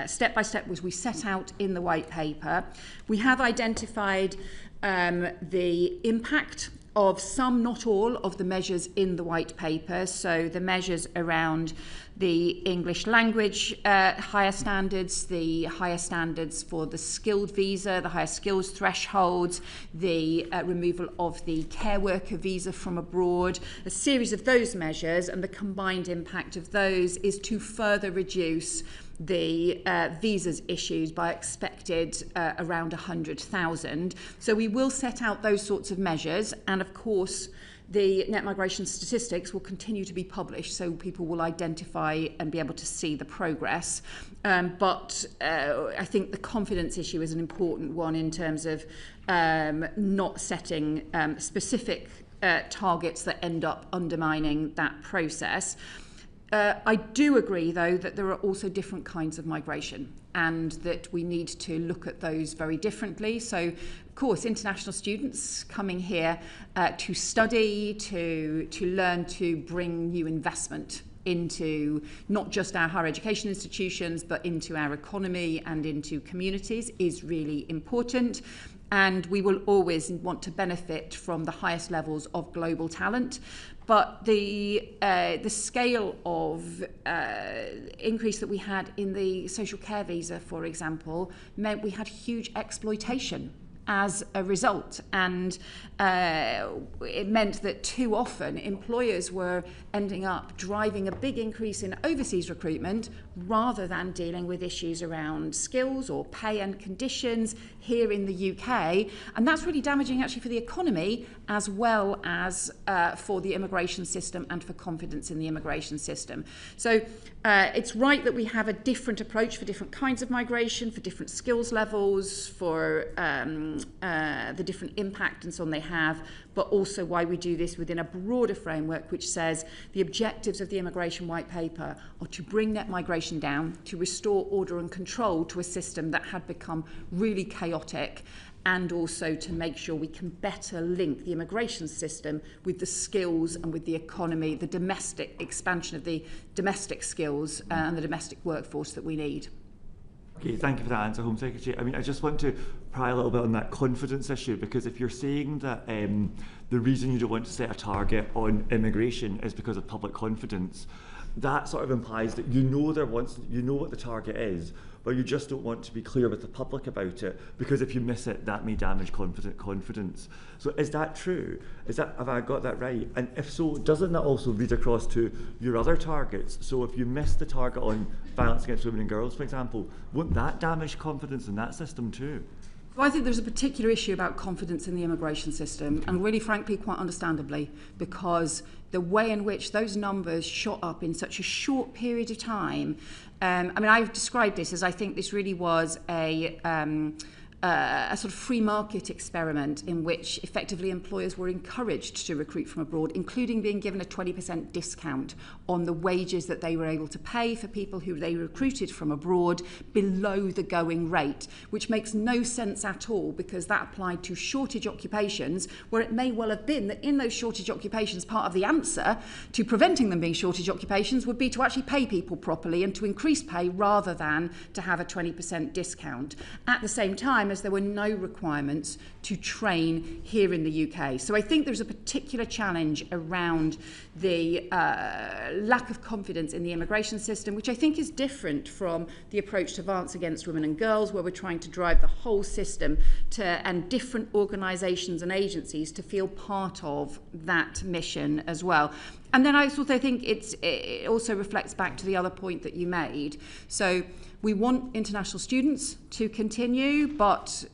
step by step, as we set out in the white paper. We have identified the impact of some, not all, of the measures in the white paper. So the measures around the English language higher standards, the higher standards for the skilled visa, the higher skills thresholds, the removal of the care worker visa from abroad, a series of those measures, and the combined impact of those is to further reduce the visas issued by expected around 100,000. So we will set out those sorts of measures, and of course the net migration statistics will continue to be published so people will identify and be able to see the progress. But I think the confidence issue is an important one in terms of not setting specific targets that end up undermining that process. I do agree, though, that there are also different kinds of migration and that we need to look at those very differently. So, of course, international students coming here to study, to learn, to bring new investment into not just our higher education institutions, but into our economy and into communities is really important. And we will always want to benefit from the highest levels of global talent. But the scale of increase that we had in the social care visa, for example, meant we had huge exploitation as a result, and it meant that too often employers were ending up driving a big increase in overseas recruitment rather than dealing with issues around skills or pay and conditions here in the UK, and that's really damaging actually for the economy as well as for the immigration system and for confidence in the immigration system. So it's right that we have a different approach for different kinds of migration, for different skills levels, for the different impact and so on they have, but also why we do this within a broader framework which says the objectives of the Immigration White Paper are to bring net migration down, to restore order and control to a system that had become really chaotic, and also to make sure we can better link the immigration system with the skills and with the economy, the domestic expansion of the domestic skills and the domestic workforce that we need. Okay, thank you for that answer, Home Secretary. I mean, I just want to pry a little bit on that confidence issue, because if you're saying that the reason you don't want to set a target on immigration is because of public confidence, that sort of implies that you know what the target is, but you just don't want to be clear with the public about it, because if you miss it, that may damage confidence. So is that true? Have I got that right? And if so, doesn't that also read across to your other targets? So if you miss the target on violence against women and girls, for example, won't that damage confidence in that system too? Well, I think there's a particular issue about confidence in the immigration system, and really frankly quite understandably, because the way in which those numbers shot up in such a short period of time, I've described this as I think this really was a sort of free market experiment in which effectively employers were encouraged to recruit from abroad, including being given a 20% discount on the wages that they were able to pay for people who they recruited from abroad below the going rate, which makes no sense at all, because that applied to shortage occupations, where it may well have been that in those shortage occupations, part of the answer to preventing them being shortage occupations would be to actually pay people properly and to increase pay rather than to have a 20% discount. At the same time, as there were no requirements to train here in the UK. So I think there's a particular challenge around the lack of confidence in the immigration system, which I think is different from the approach to Violence Against Women and Girls, where we're trying to drive the whole system and different organisations and agencies to feel part of that mission as well. And then I also think it also reflects back to the other point that you made. So we want international students to continue, but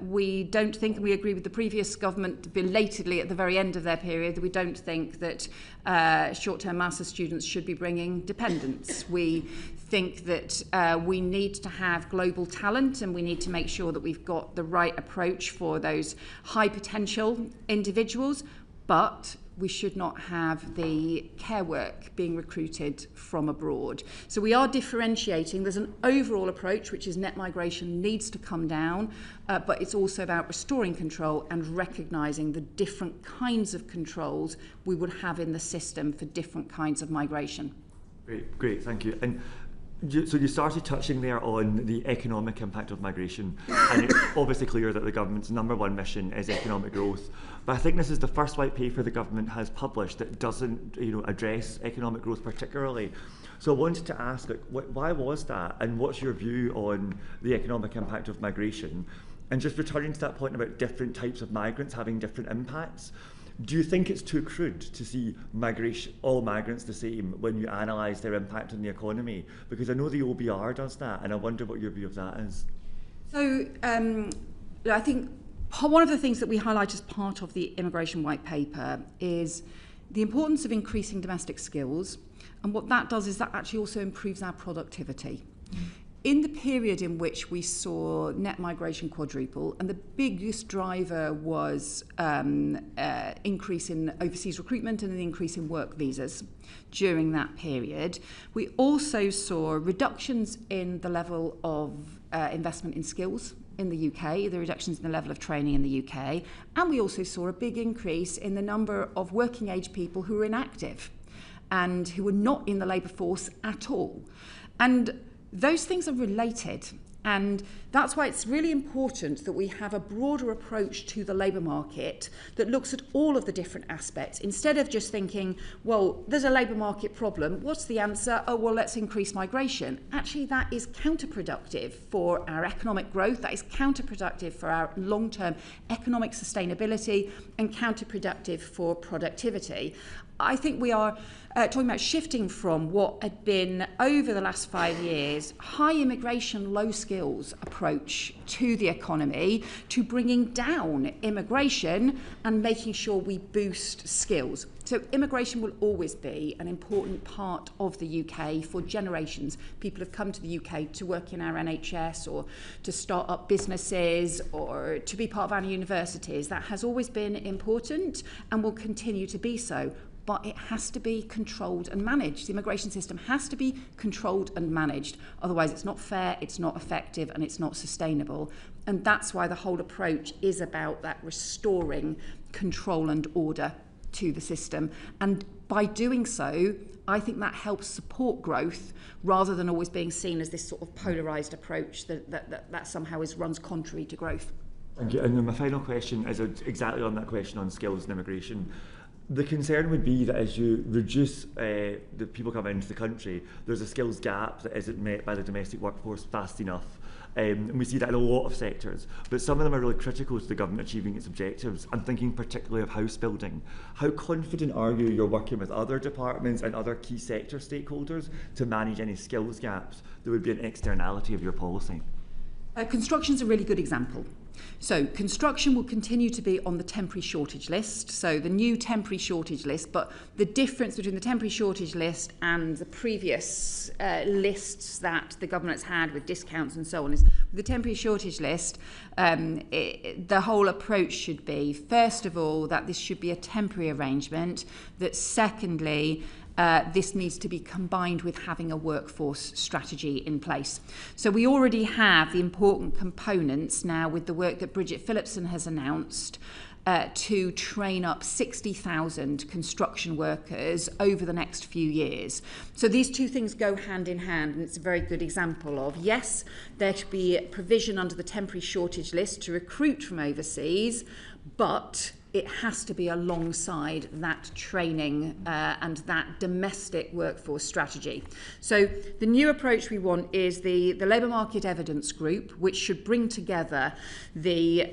we don't think, and we agree with the previous government belatedly at the very end of their period, that we don't think that short-term master's students should be bringing dependents. We think that we need to have global talent, and we need to make sure that we've got the right approach for those high potential individuals, but we should not have the care work being recruited from abroad. So we are differentiating. There's an overall approach, which is net migration needs to come down, but it's also about restoring control and recognising the different kinds of controls we would have in the system for different kinds of migration. Great, thank you. And so you started touching there on the economic impact of migration, and it's obviously clear that the government's number one mission is economic growth. But I think this is the first white paper the government has published that doesn't, address economic growth particularly. So I wanted to ask, why was that, and what's your view on the economic impact of migration? And just returning to that point about different types of migrants having different impacts. Do you think it's too crude to see all migrants the same when you analyse their impact on the economy? Because I know the OBR does that, and I wonder what your view of that is. So I think one of the things that we highlight as part of the immigration white paper is the importance of increasing domestic skills, and what that does is that actually also improves our productivity. In the period in which we saw net migration quadruple, and the biggest driver was increase in overseas recruitment and an increase in work visas during that period, we also saw reductions in the level of investment in skills in the UK, the reductions in the level of training in the UK, and we also saw a big increase in the number of working age people who were inactive and who were not in the labour force at all. And those things are related, and that's why it's really important that we have a broader approach to the labour market that looks at all of the different aspects, instead of just thinking, well, there's a labour market problem, what's the answer? Oh, well, let's increase migration. Actually, that is counterproductive for our economic growth, that is counterproductive for our long-term economic sustainability, and counterproductive for productivity. I think we are talking about shifting from what had been, over the last 5 years, high immigration, low skills approach to the economy, to bringing down immigration and making sure we boost skills. So immigration will always be an important part of the UK for generations. People have come to the UK to work in our NHS or to start up businesses or to be part of our universities. That has always been important and will continue to be so. But it has to be controlled and managed. The immigration system has to be controlled and managed. Otherwise, it's not fair, it's not effective, and it's not sustainable. And that's why the whole approach is about that restoring control and order to the system. And by doing so, I think that helps support growth rather than always being seen as this sort of polarised approach that somehow runs contrary to growth. Thank you. And then my final question is exactly on that question on skills and immigration. The concern would be that as you reduce the people coming into the country, there's a skills gap that isn't met by the domestic workforce fast enough. And we see that in a lot of sectors, but some of them are really critical to the government achieving its objectives. I'm thinking particularly of house building. How confident are you you're working with other departments and other key sector stakeholders to manage any skills gaps that would be an externality of your policy? Construction's a really good example. So construction will continue to be on the temporary shortage list, so the new temporary shortage list, but the difference between the temporary shortage list and the previous lists that the government's had with discounts and so on is the temporary shortage list, the whole approach should be, first of all, that this should be a temporary arrangement, that secondly, this needs to be combined with having a workforce strategy in place. So we already have the important components now with the work that Bridget Phillipson has announced to train up 60,000 construction workers over the next few years. So these two things go hand in hand, and it's a very good example of, yes, there should be provision under the temporary shortage list to recruit from overseas, but it has to be alongside that training and that domestic workforce strategy. So the new approach we want is the Labour Market Evidence Group, which should bring together the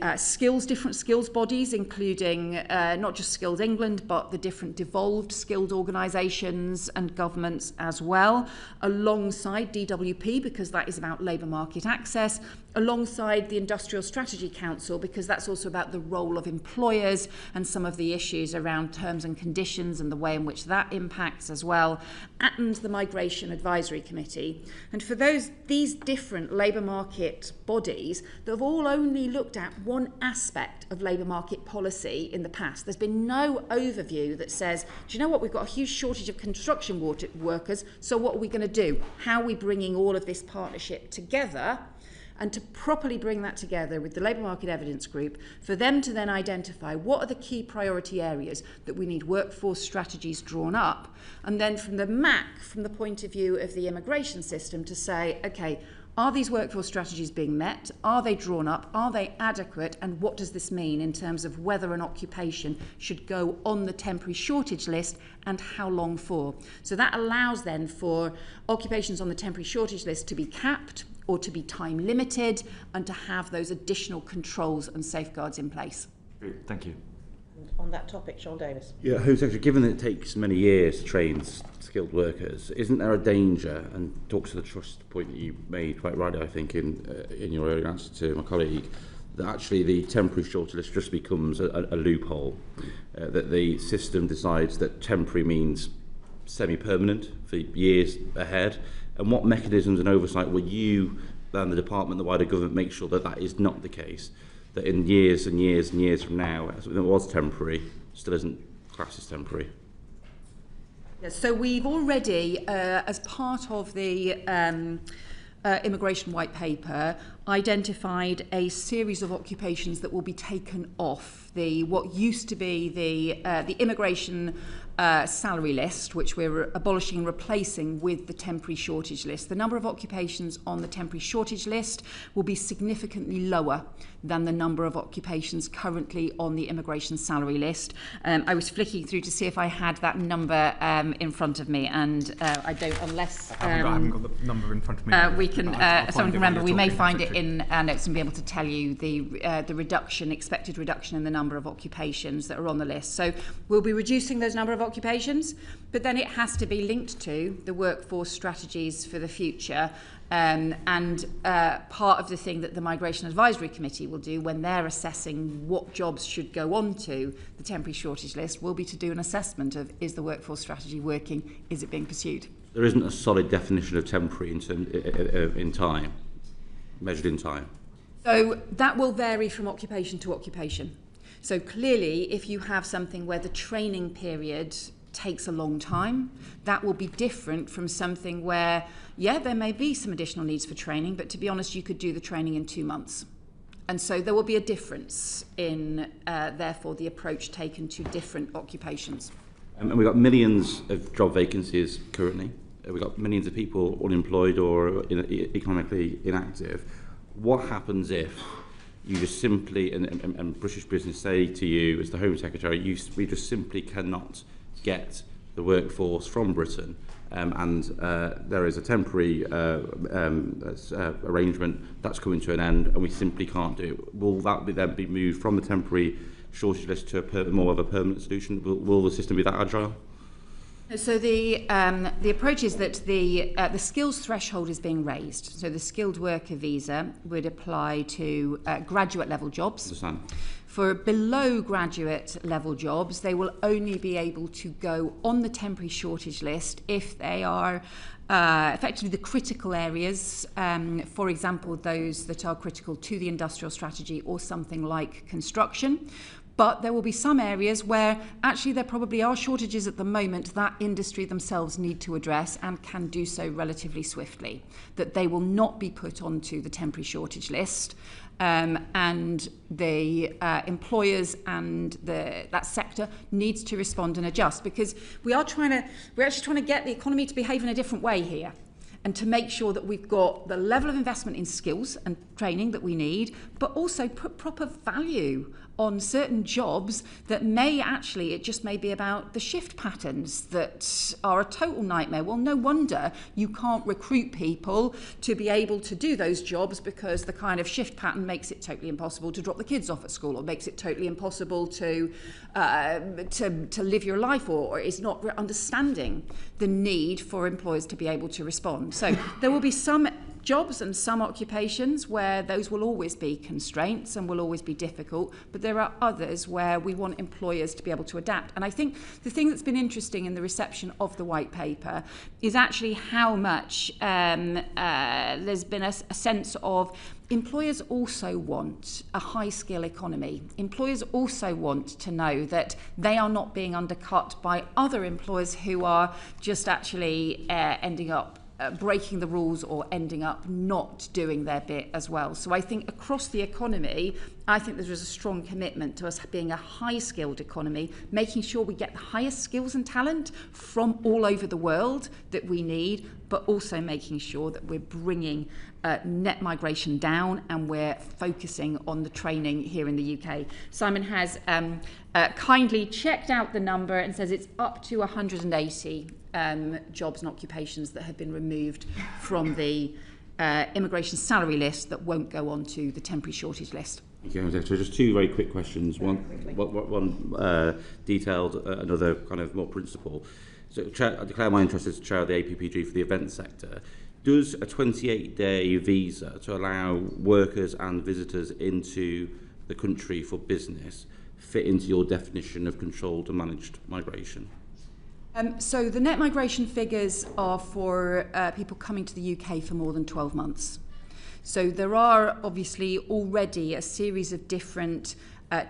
different skills bodies, including not just Skills England, but the different devolved skilled organisations and governments as well, alongside DWP, because that is about labour market access, alongside the Industrial Strategy Council, because that's also about the role of employers and some of the issues around terms and conditions and the way in which that impacts as well, and the Migration Advisory Committee. And for these different labour market bodies that have all only looked at one aspect of labour market policy in the past, there's been no overview that says, do you know what, we've got a huge shortage of construction workers, so what are we going to do? How are we bringing all of this partnership together? And to properly bring that together with the Labour Market Evidence Group, for them to then identify what are the key priority areas that we need workforce strategies drawn up, and then from the MAC, from the point of view of the immigration system, to say, okay, are these workforce strategies being met? Are they drawn up? Are they adequate? And what does this mean in terms of whether an occupation should go on the temporary shortage list and how long for? So that allows then for occupations on the temporary shortage list to be capped or to be time limited, and to have those additional controls and safeguards in place. Great, thank you. And on that topic, Sean Davis. Yeah, Home Secretary, given that it takes many years to train skilled workers, isn't there a danger, and talks to the trust point that you made quite rightly, I think, in your earlier answer to my colleague, that actually the temporary shortage list just becomes a loophole, that the system decides that temporary means semi-permanent for years ahead. And what mechanisms and oversight will you and the department, the wider government, make sure that that is not the case? That in years and years and years from now, something that was temporary still isn't classed as temporary? Yes, so we've already, as part of the immigration white paper, identified a series of occupations that will be taken off what used to be the immigration salary list, which we're abolishing and replacing with the temporary shortage list. The number of occupations on the temporary shortage list will be significantly lower than the number of occupations currently on the immigration salary list. I was flicking through to see if I had that number in front of me, and I don't, unless I haven't got the number in front of me. We can, someone can remember, we may find it in our notes and be able to tell you the expected reduction in the number of occupations that are on the list. So we'll be reducing those number of occupations, but then it has to be linked to the workforce strategies for the future. And part of the thing that the Migration Advisory Committee will do when they're assessing what jobs should go on to the temporary shortage list will be to do an assessment of, is the workforce strategy working, is it being pursued? There isn't a solid definition of temporary in time, measured in time. So that will vary from occupation to occupation. So clearly, if you have something where the training period takes a long time, that will be different from something where, yeah, there may be some additional needs for training, but to be honest, you could do the training in 2 months. And so there will be a difference in, therefore, the approach taken to different occupations. And we've got millions of job vacancies currently. We've got millions of people unemployed or economically inactive. What happens if you just simply, and British Business say to you as the Home Secretary, we just simply cannot get the workforce from Britain, and there is a temporary arrangement that's coming to an end, and we simply can't do it? Will that then be moved from the temporary shortage list to more of a permanent solution? Will the system be that agile? So the approach is that the skills threshold is being raised. So the skilled worker visa would apply to graduate level jobs. Understand. For below graduate level jobs, they will only be able to go on the temporary shortage list if they are effectively the critical areas, for example, those that are critical to the industrial strategy or something like construction. But there will be some areas where actually there probably are shortages at the moment that industry themselves need to address and can do so relatively swiftly, that they will not be put onto the temporary shortage list. And the employers and that sector needs to respond and adjust, because we're actually trying to get the economy to behave in a different way here, and to make sure that we've got the level of investment in skills and training that we need, but also put proper value on certain jobs that it just may be about the shift patterns that are a total nightmare. Well, no wonder you can't recruit people to be able to do those jobs, because the kind of shift pattern makes it totally impossible to drop the kids off at school, or makes it totally impossible to live your life, or is not understanding the need for employers to be able to respond. So there will be some jobs and some occupations where those will always be constraints and will always be difficult, but there are others where we want employers to be able to adapt. And I think the thing that's been interesting in the reception of the white paper is actually how much there's been a sense of employers also want a high-skill economy. Employers also want to know that they are not being undercut by other employers who are just actually ending up breaking the rules or ending up not doing their bit as well. So I think across the economy, I think there is a strong commitment to us being a high-skilled economy, making sure we get the highest skills and talent from all over the world that we need, but also making sure that we're bringing net migration down and we're focusing on the training here in the UK. Simon has kindly checked out the number and says it's up to 180 jobs and occupations that have been removed from the immigration salary list that won't go on to the temporary shortage list. Thank you, so just two very quick questions. One detailed, another kind of more principle. So I declare my interest as chair of the APPG for the event sector. Does a 28-day visa to allow workers and visitors into the country for business fit into your definition of controlled and managed migration? So the net migration figures are for people coming to the UK for more than 12 months. So there are obviously already a series of different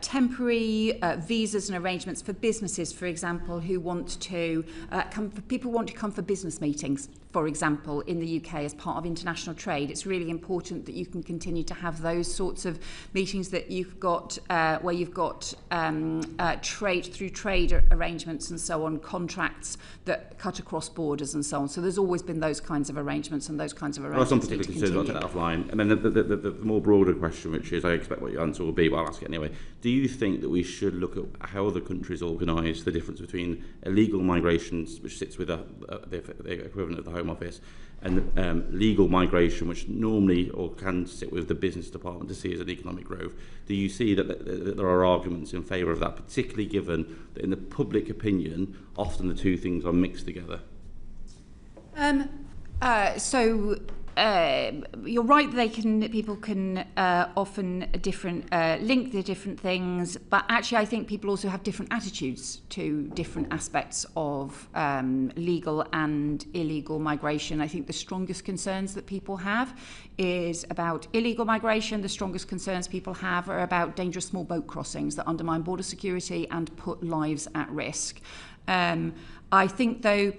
temporary visas and arrangements for businesses, for example, who want to people want to come for business meetings, for example, in the UK as part of international trade. It's really important that you can continue to have those sorts of meetings that you've got where you've got trade arrangements and so on, contracts that cut across borders and so on. So there's always been those kinds of arrangements, and those kinds of arrangements. Well, some particular concerns, I'll take that offline. And then the more broader question, which is, I expect what your answer will be, but I'll ask it anyway. Do you think that we should look at how other countries organise the difference between illegal migrations, which sits with the equivalent of the Home Office, and legal migration, which normally or can sit with the Business Department to see as an economic growth? Do you see that there are arguments in favour of that, particularly given that in the public opinion, often the two things are mixed together? You're right that people can often link the different things, but actually I think people also have different attitudes to different aspects of legal and illegal migration. I think the strongest concerns that people have is about illegal migration. The strongest concerns people have are about dangerous small boat crossings that undermine border security and put lives at risk. I think, though,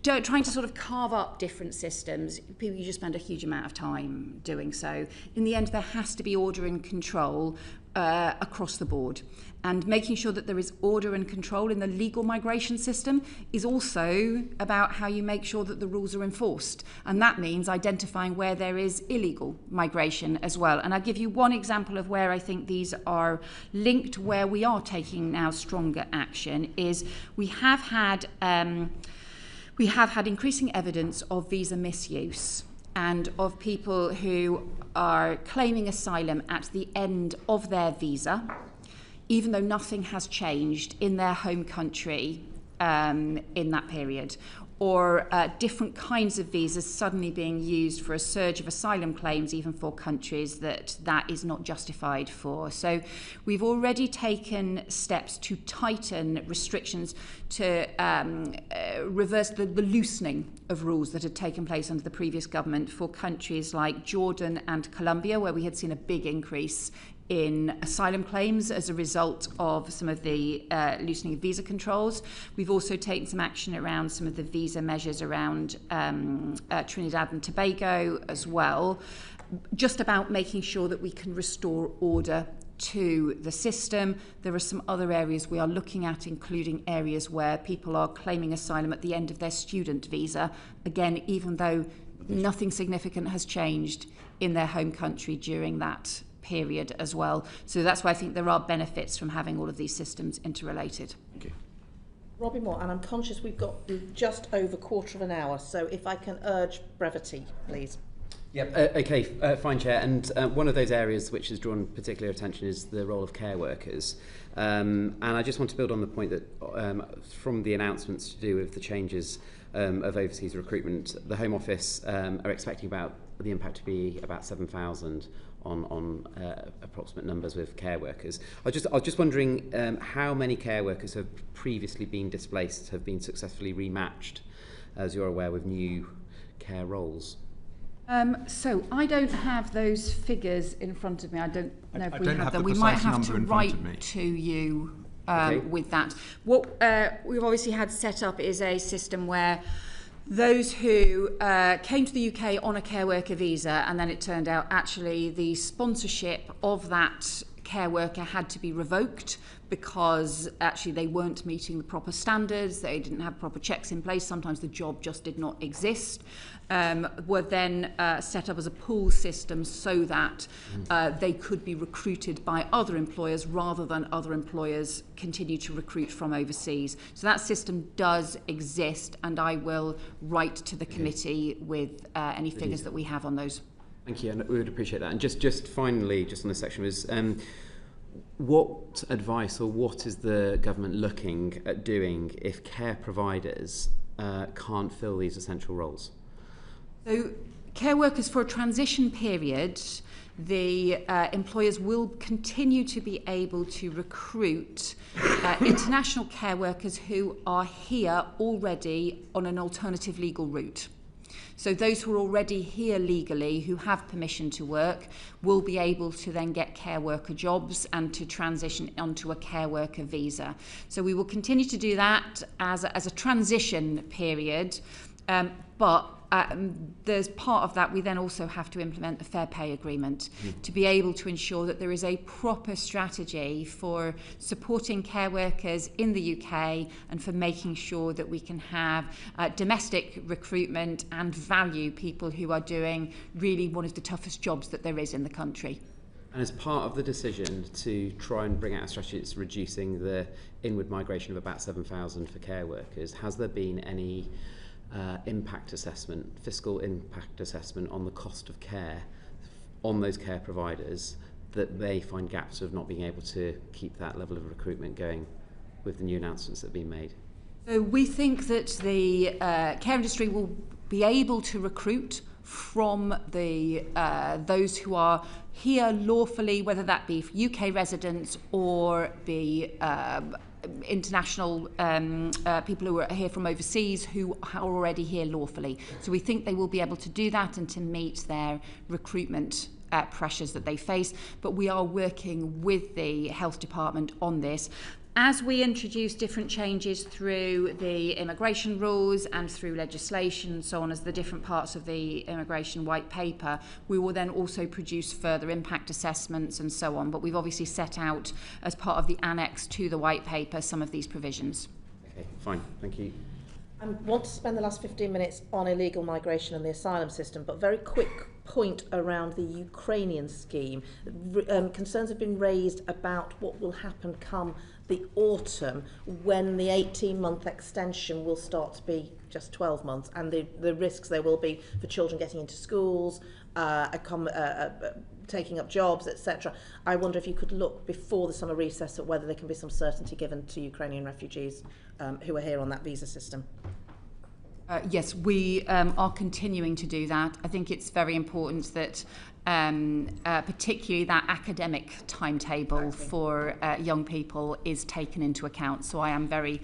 trying to sort of carve up different systems, you just spend a huge amount of time doing so. In the end, there has to be order and control across the board. And making sure that there is order and control in the legal migration system is also about how you make sure that the rules are enforced. And that means identifying where there is illegal migration as well. And I'll give you one example of where I think these are linked, where we are taking now stronger action, is we have had increasing evidence of visa misuse and of people who are claiming asylum at the end of their visa, even though nothing has changed in their home country in that period, or different kinds of visas suddenly being used for a surge of asylum claims, even for countries that is not justified for. So we've already taken steps to tighten restrictions to reverse the loosening of rules that had taken place under the previous government for countries like Jordan and Colombia, where we had seen a big increase in asylum claims as a result of some of the loosening of visa controls. We've also taken some action around some of the visa measures around Trinidad and Tobago as well, just about making sure that we can restore order to the system. There are some other areas we are looking at, including areas where people are claiming asylum at the end of their student visa, again, even though nothing significant has changed in their home country during that period as well. So that's why I think there are benefits from having all of these systems interrelated. Thank you. Robbie Moore, and I'm conscious we've got just over quarter of an hour, so if I can urge brevity, please. Okay, fine, Chair. And one of those areas which has drawn particular attention is the role of care workers. And I just want to build on the point that from the announcements to do with the changes of overseas recruitment, the Home Office are expecting the impact to be about 7,000 on approximate numbers with care workers. I was just wondering how many care workers have previously been displaced, have been successfully rematched, as you're aware, with new care roles. So I don't have those figures in front of me. I don't know if we have them. The We might precise have number to in front of write me. to you Okay. with that. What we've obviously had set up is a system where those who came to the UK on a care worker visa, and then it turned out actually the sponsorship of that care worker had to be revoked because actually they weren't meeting the proper standards, they didn't have proper checks in place, sometimes the job just did not exist, were then set up as a pool system so that they could be recruited by other employers rather than other employers continue to recruit from overseas. So that system does exist, and I will write to the committee with any figures that we have on those. Thank you, and we would appreciate that. And just finally, just on this section, was what advice or what is the government looking at doing if care providers can't fill these essential roles? So care workers for a transition period, the employers will continue to be able to recruit international care workers who are here already on an alternative legal route. So those who are already here legally, who have permission to work, will be able to then get care worker jobs and to transition onto a care worker visa. So we will continue to do that as a transition period, but there's part of that we then also have to implement the fair pay agreement to be able to ensure that there is a proper strategy for supporting care workers in the UK and for making sure that we can have domestic recruitment and value people who are doing really one of the toughest jobs that there is in the country. And as part of the decision to try and bring out a strategy that's reducing the inward migration of about 7,000 for care workers, has there been any impact assessment, fiscal impact assessment on the cost of care on those care providers that they find gaps of not being able to keep that level of recruitment going with the new announcements that have been made? So we think that the care industry will be able to recruit from the those who are here lawfully, whether that be UK residents or be international people who are here from overseas who are already here lawfully. So we think they will be able to do that and to meet their recruitment pressures that they face. But we are working with the health department on this. As we introduce different changes through the immigration rules and through legislation and so on, as the different parts of the immigration white paper, we will then also produce further impact assessments and so on. But we've obviously set out as part of the annex to the white paper some of these provisions. Okay, fine, thank you. I want to spend the last 15 minutes on illegal migration and the asylum system, but very quick point around the Ukrainian scheme. Concerns have been raised about what will happen come the autumn when the 18-month extension will start to be just 12 months, and the risks there will be for children getting into schools, taking up jobs, etc. I wonder if you could look before the summer recess at whether there can be some certainty given to Ukrainian refugees who are here on that visa system. Yes, we are continuing to do that. I think it's very important that particularly that academic timetable for young people is taken into account. So I am very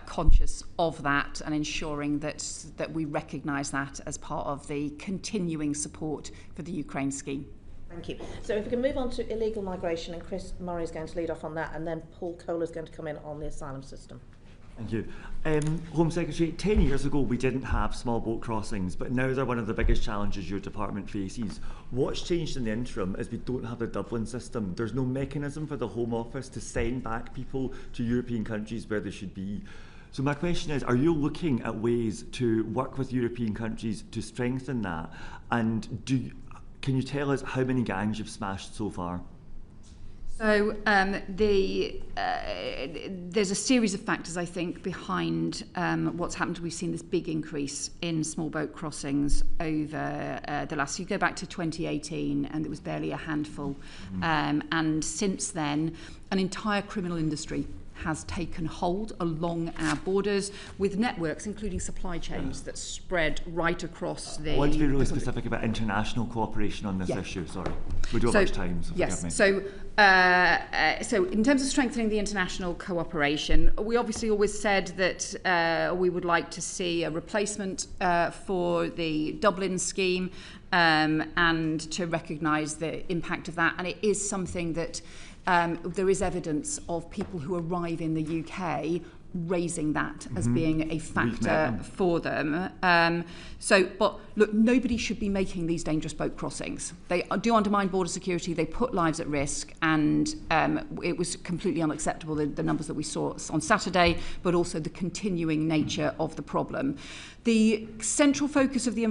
conscious of that and ensuring that we recognise that as part of the continuing support for the Ukraine scheme. Thank you. So if we can move on to illegal migration, and Chris Murray is going to lead off on that, and then Paul Kohler is going to come in on the asylum system. Thank you. Home Secretary, 10 years ago we didn't have small boat crossings, but now they're one of the biggest challenges your department faces. What's changed in the interim is we don't have the Dublin system. There's no mechanism for the Home Office to send back people to European countries where they should be. So my question is, are you looking at ways to work with European countries to strengthen that? And can you tell us how many gangs you've smashed so far? So there's a series of factors, I think, behind what's happened. We've seen this big increase in small boat crossings over the last. You go back to 2018, and it was barely a handful. And since then, an entire criminal industry has taken hold along our borders with networks, including supply chains that spread right across the... I want to be really specific about international cooperation on this issue, sorry. We don't have much time, so forgive me. So in terms of strengthening the international cooperation, we obviously always said that we would like to see a replacement for the Dublin scheme and to recognise the impact of that. And it is something that there is evidence of people who arrive in the UK raising that as being a factor for them. But look, nobody should be making these dangerous boat crossings. They do undermine border security, they put lives at risk, and it was completely unacceptable, the numbers that we saw on Saturday, but also the continuing nature of the problem. The central focus of the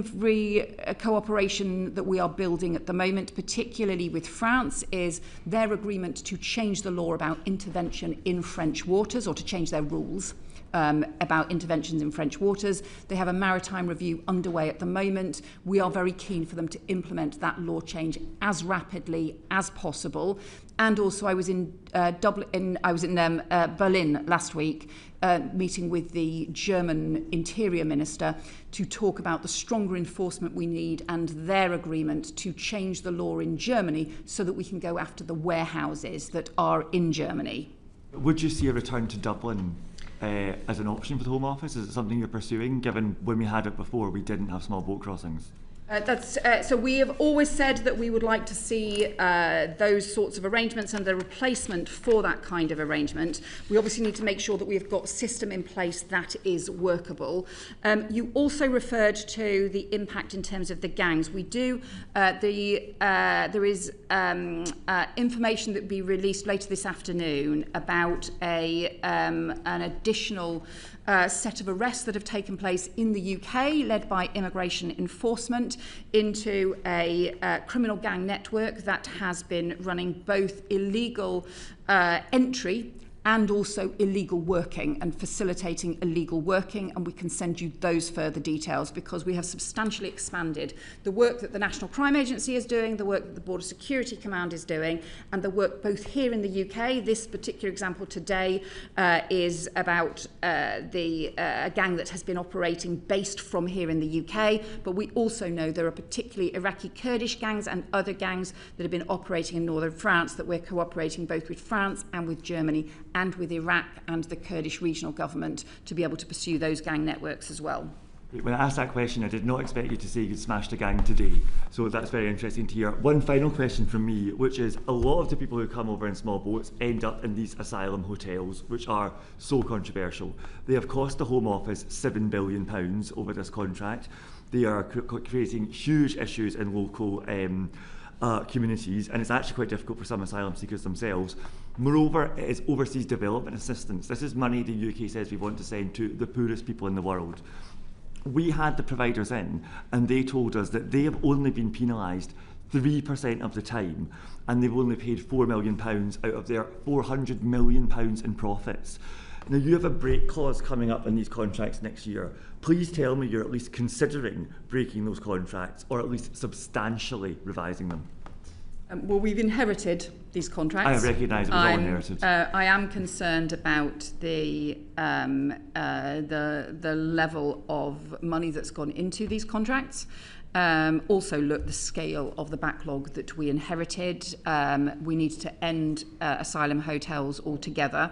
cooperation that we are building at the moment, particularly with France, is their agreement to change the law about intervention in French waters, or to change their rules about interventions in French waters. They have a maritime review underway at the moment. We are very keen for them to implement that law change as rapidly as possible. And also, I was in Berlin last week, meeting with the German Interior Minister to talk about the stronger enforcement we need and their agreement to change the law in Germany so that we can go after the warehouses that are in Germany. Would you see a return to Dublin as an option for the Home Office? Is it something you're pursuing, given when we had it before we didn't have small boat crossings? So we have always said that we would like to see those sorts of arrangements and the replacement for that kind of arrangement. We obviously need to make sure that we've got a system in place that is workable. You also referred to the impact in terms of the gangs. We do. There is information that will be released later this afternoon about an additional set of arrests that have taken place in the UK, led by immigration enforcement, into a criminal gang network that has been running both illegal entry and also illegal working and facilitating illegal working, and we can send you those further details because we have substantially expanded the work that the National Crime Agency is doing, the work that the Border Security Command is doing, and the work both here in the UK. This particular example today is about a gang that has been operating based from here in the UK, but we also know there are particularly Iraqi Kurdish gangs and other gangs that have been operating in northern France that we're cooperating both with France and with Germany and with Iraq and the Kurdish regional government to be able to pursue those gang networks as well. When I asked that question, I did not expect you to say you'd smashed a gang today. So that's very interesting to hear. One final question from me, which is a lot of the people who come over in small boats end up in these asylum hotels, which are so controversial. They have cost the Home Office £7 billion over this contract. They are creating huge issues in local communities, and it's actually quite difficult for some asylum seekers themselves. Moreover, it is overseas development assistance. This is money the UK says we want to send to the poorest people in the world. We had the providers in, and they told us that they have only been penalised 3% of the time, and they've only paid £4 million out of their £400 million in profits. Now, you have a break clause coming up in these contracts next year. Please tell me you're at least considering breaking those contracts, or at least substantially revising them. Well, we've inherited these contracts. I recognise it was all inherited. I am concerned about the level of money that's gone into these contracts. Also, look, the scale of the backlog that we inherited. We need to end asylum hotels altogether.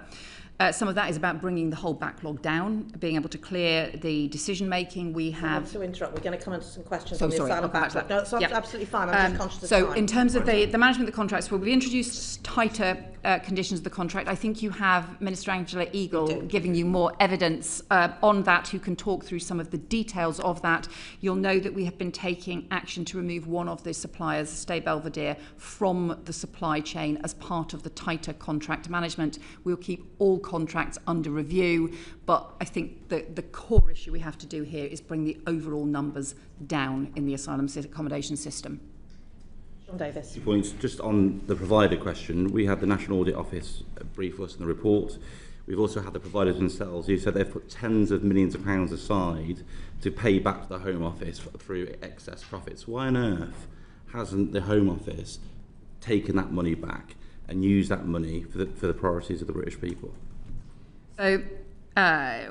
Some of that is about bringing the whole backlog down, being able to clear the decision making. We have to interrupt. We're going to come into some questions So on the sorry, asylum I'll come back to backlog. that. No, it's Yeah. absolutely fine. I'm just conscious of So time. in terms of the management of the contracts, well, we've introduced tighter conditions of the contract. I think you have Minister Angela Eagle giving you more evidence on that, who can talk through some of the details of that. You'll know that we have been taking action to remove one of the suppliers, Stay Belvedere, from the supply chain as part of the tighter contract management. We'll keep all contracts under review, but I think the core issue we have to do here is bring the overall numbers down in the asylum accommodation system. Sean Davis. Points just on the provider question. We had the National Audit Office brief us in the report. We've also had the providers themselves who said they've put tens of millions of pounds aside to pay back to the Home Office through excess profits. Why on earth hasn't the Home Office taken that money back and used that money for the priorities of the British people? So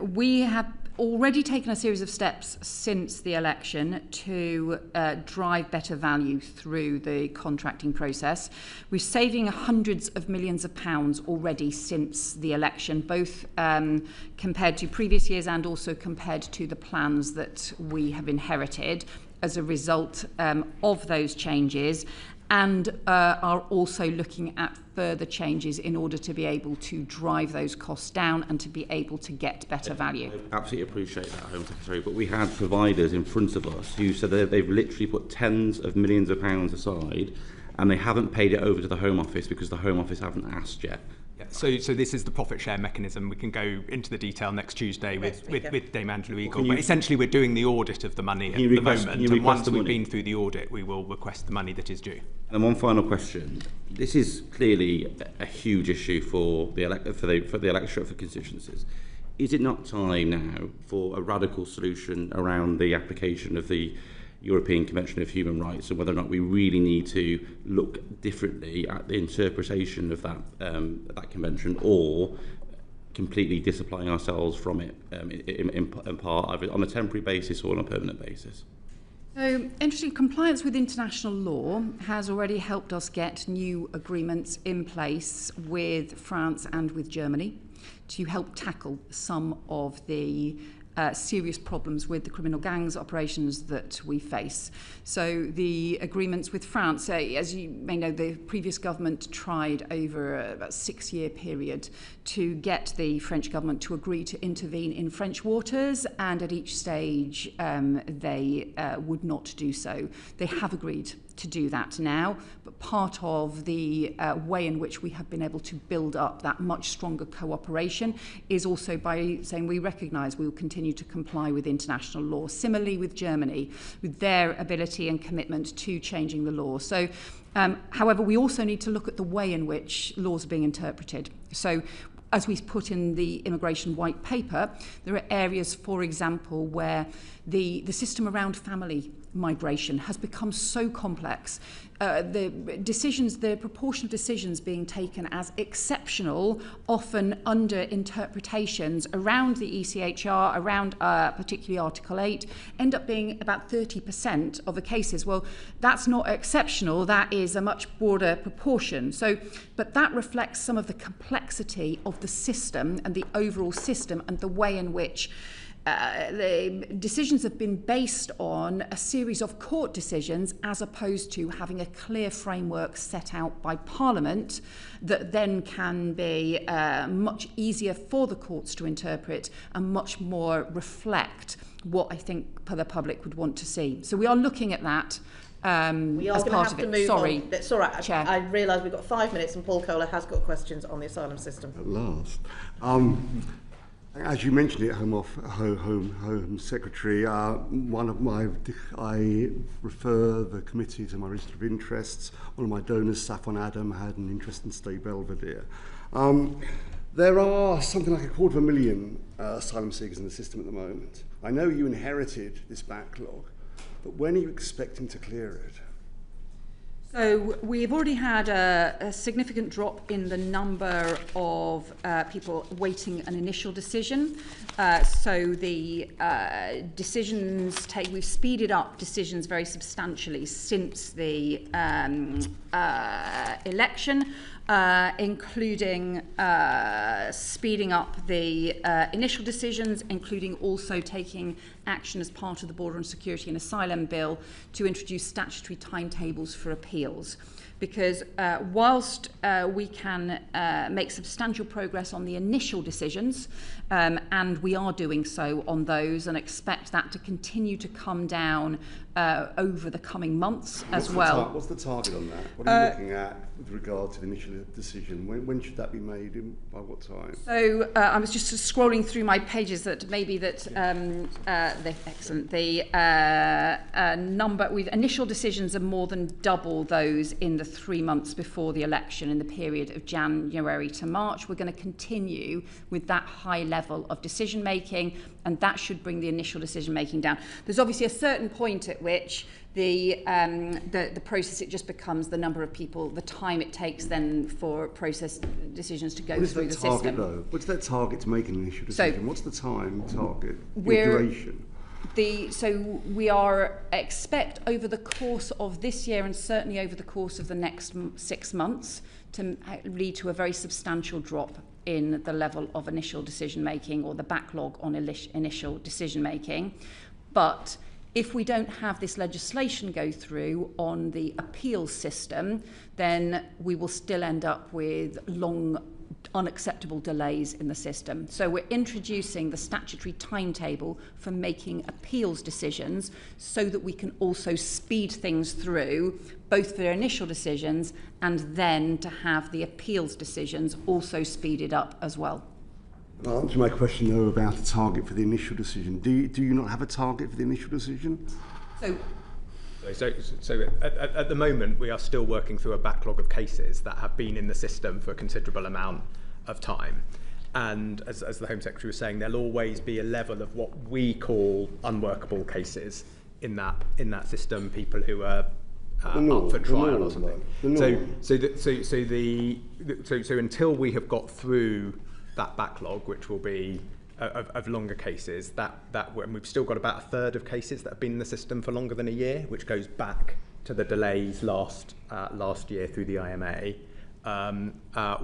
we have already taken a series of steps since the election to drive better value through the contracting process. We're saving hundreds of millions of pounds already since the election, both compared to previous years and also compared to the plans that we have inherited as a result of those changes, and are also looking at further changes in order to be able to drive those costs down and to be able to get better value. I absolutely appreciate that, Home Secretary, but we had providers in front of us who said that they've literally put tens of millions of pounds aside and they haven't paid it over to the Home Office because the Home Office haven't asked yet. Yeah, so this is the profit share mechanism. We can go into the detail next Tuesday with Dame Angela Eagle. But essentially, we're doing the audit of the money at the moment. And once we've been through the audit, we will request the money that is due. And one final question. This is clearly a huge issue for the electorate, for constituencies. Is it not time now for a radical solution around the application of the European Convention of Human Rights, and whether or not we really need to look differently at the interpretation of that convention, or completely disapplying ourselves from it in part, either on a temporary basis or on a permanent basis? So, interesting, compliance with international law has already helped us get new agreements in place with France and with Germany to help tackle some of the serious problems with the criminal gangs operations that we face. So the agreements with France, as you may know, the previous government tried over about a 6-year period to get the French government to agree to intervene in French waters, and at each stage they would not do so. They have agreed to do that now, but part of the way in which we have been able to build up that much stronger cooperation is also by saying we recognise we will continue to comply with international law. Similarly with Germany, with their ability and commitment to changing the law. So, however, we also need to look at the way in which laws are being interpreted. So, as we put in the immigration white paper, there are areas, for example, where the system around family migration has become so complex. The proportion of decisions being taken as exceptional, often under interpretations around the ECHR, around particularly Article 8, end up being about 30% of the cases. Well, that's not exceptional, that is a much broader proportion. So, but that reflects some of the complexity of the system and the overall system and the way in which the decisions have been based on a series of court decisions as opposed to having a clear framework set out by Parliament that then can be much easier for the courts to interpret and much more reflect what I think the public would want to see. So we are looking at that. We are as part have of to it. move Sorry, on. It's all right. Chair. I realise we've got 5 minutes, and Paul Kohler has got questions on the asylum system. At last. As you mentioned it, Home Secretary, I refer the committee to my register of interests. One of my donors, Saffron Adam, had an interest in Stay Belvedere. There are something like 250,000 asylum seekers in the system at the moment. I know you inherited this backlog, but when are you expecting to clear it? So we've already had a significant drop in the number of people waiting an initial decision. So the we've speeded up decisions very substantially since the election, including speeding up the initial decisions, including also taking action as part of the Border and Security and Asylum Bill to introduce statutory timetables for appeals. Because whilst we can make substantial progress on the initial decisions, and we are doing so on those, and expect that to continue to come down over the coming months as well. What's the target on that? What are you looking at with regard to the initial decision? When should that be made? By what time? So I was just scrolling through my pages that maybe that excellent. The number with initial decisions are more than double those in the 3 months before the election, in the period of January to March. We're going to continue with that high level of decision making, and that should bring the initial decision making down. There's obviously a certain point at which the process, it just becomes the number of people, the time it takes then for process decisions to go through the system. Though? What's that target to make an initial decision? So, what's the time target, duration? So we expect over the course of this year, and certainly over the course of the next 6 months, to lead to a very substantial drop in the level of initial decision making, or the backlog on initial decision making. But if we don't have this legislation go through on the appeals system, then we will still end up with long, unacceptable delays in the system. So we're introducing the statutory timetable for making appeals decisions so that we can also speed things through, both for their initial decisions and then to have the appeals decisions also speeded up as well. I'll answer my question though about a target for the initial decision. Do you not have a target for the initial decision? So at the moment, we are still working through a backlog of cases that have been in the system for a considerable amount of time. And as the Home Secretary was saying, there'll always be a level of what we call unworkable cases in that system, people who are up for trial or something. So until we have got through that backlog, which will be of longer cases, and we've still got about a third of cases that have been in the system for longer than a year, which goes back to the delays last year through the IMA.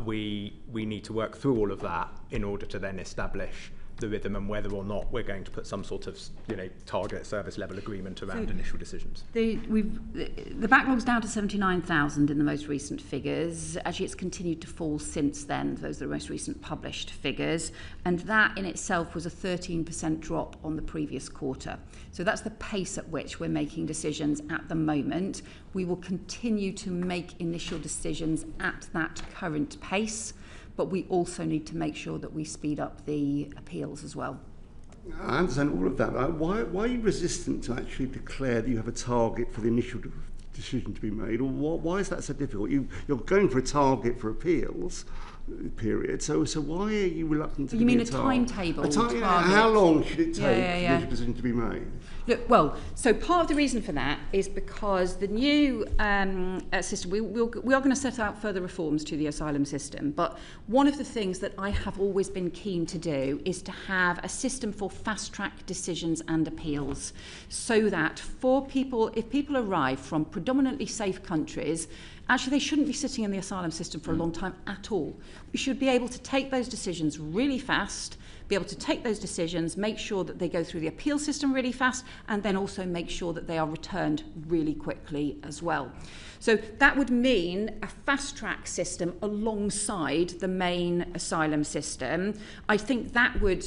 We need to work through all of that in order to then establish the rhythm and whether or not we're going to put some sort of target service level agreement around initial decisions. The backlog's down to 79,000 in the most recent figures. Actually, it's continued to fall since then. Those are the most recent published figures, and that in itself was a 13% drop on the previous quarter. So that's the pace at which we're making decisions at the moment. We will continue to make initial decisions at that current pace, but we also need to make sure that we speed up the appeals as well. I understand all of that. Why are you resistant to actually declare that you have a target for the initial decision to be made? Or why is that so difficult? You're going for a target for appeals period, so why are you reluctant to give me a timetable? How long should it take for the initial decision to be made? Look, well, so part of the reason for that is because the new system, we are going to set out further reforms to the asylum system, but one of the things that I have always been keen to do is to have a system for fast-track decisions and appeals, so that for people, if people arrive from predominantly safe countries, actually they shouldn't be sitting in the asylum system for a long time at all. We should be able to take those decisions really fast, be able to take those decisions, make sure that they go through the appeal system really fast, and then also make sure that they are returned really quickly as well. So that would mean a fast-track system alongside the main asylum system. I think that would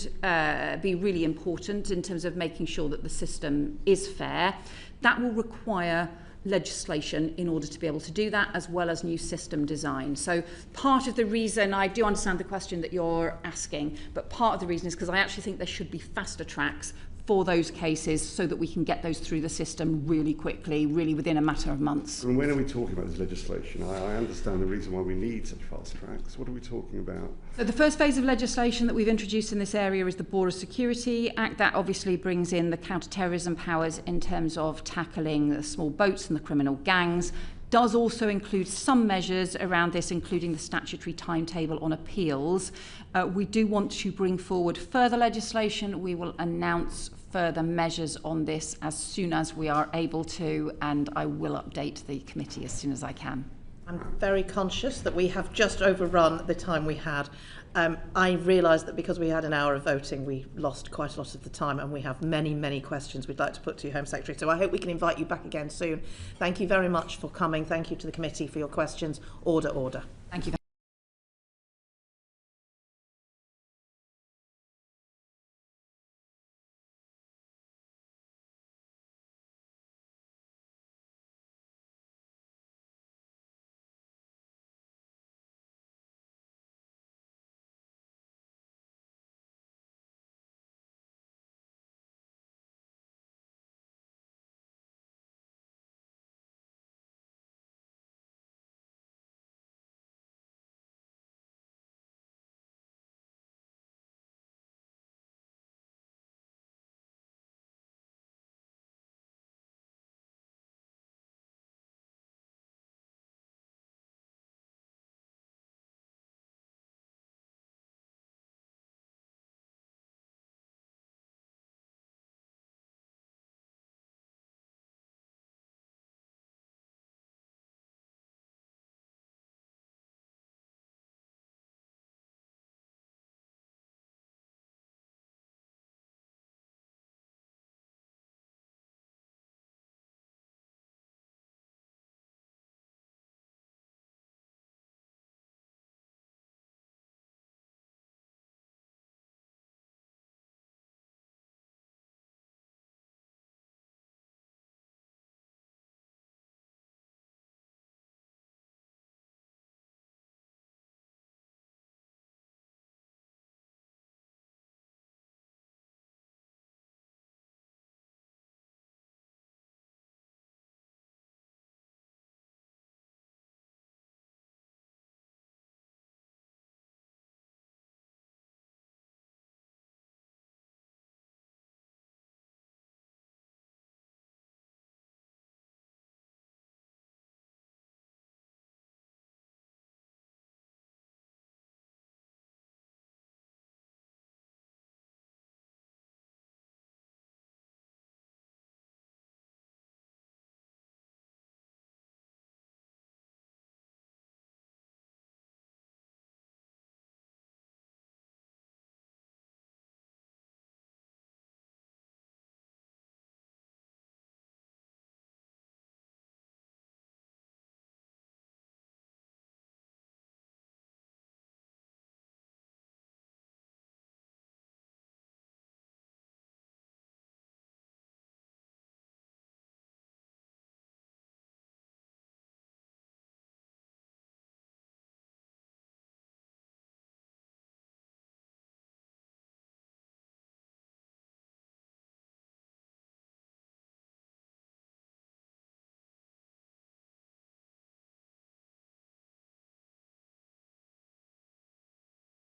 be really important in terms of making sure that the system is fair. That will require legislation in order to be able to do that, as well as new system design. So part of the reason, I do understand the question that you're asking, but part of the reason is because I actually think there should be faster tracks for those cases so that we can get those through the system really quickly, really within a matter of months. And when are we talking about this legislation? I understand the reason why we need such fast tracks. What are we talking about? So the first phase of legislation that we've introduced in this area is the Border Security Act. That obviously brings in the counter-terrorism powers in terms of tackling the small boats and the criminal gangs, does also include some measures around this, including the statutory timetable on appeals. We do want to bring forward further legislation. We will announce further measures on this as soon as we are able to, and I will update the committee as soon as I can. I'm very conscious that we have just overrun the time we had. I realise that because we had an hour of voting, we lost quite a lot of the time, and we have many, many questions we'd like to put to you, Home Secretary. So I hope we can invite you back again soon. Thank you very much for coming. Thank you to the committee for your questions. Order, order. Thank you.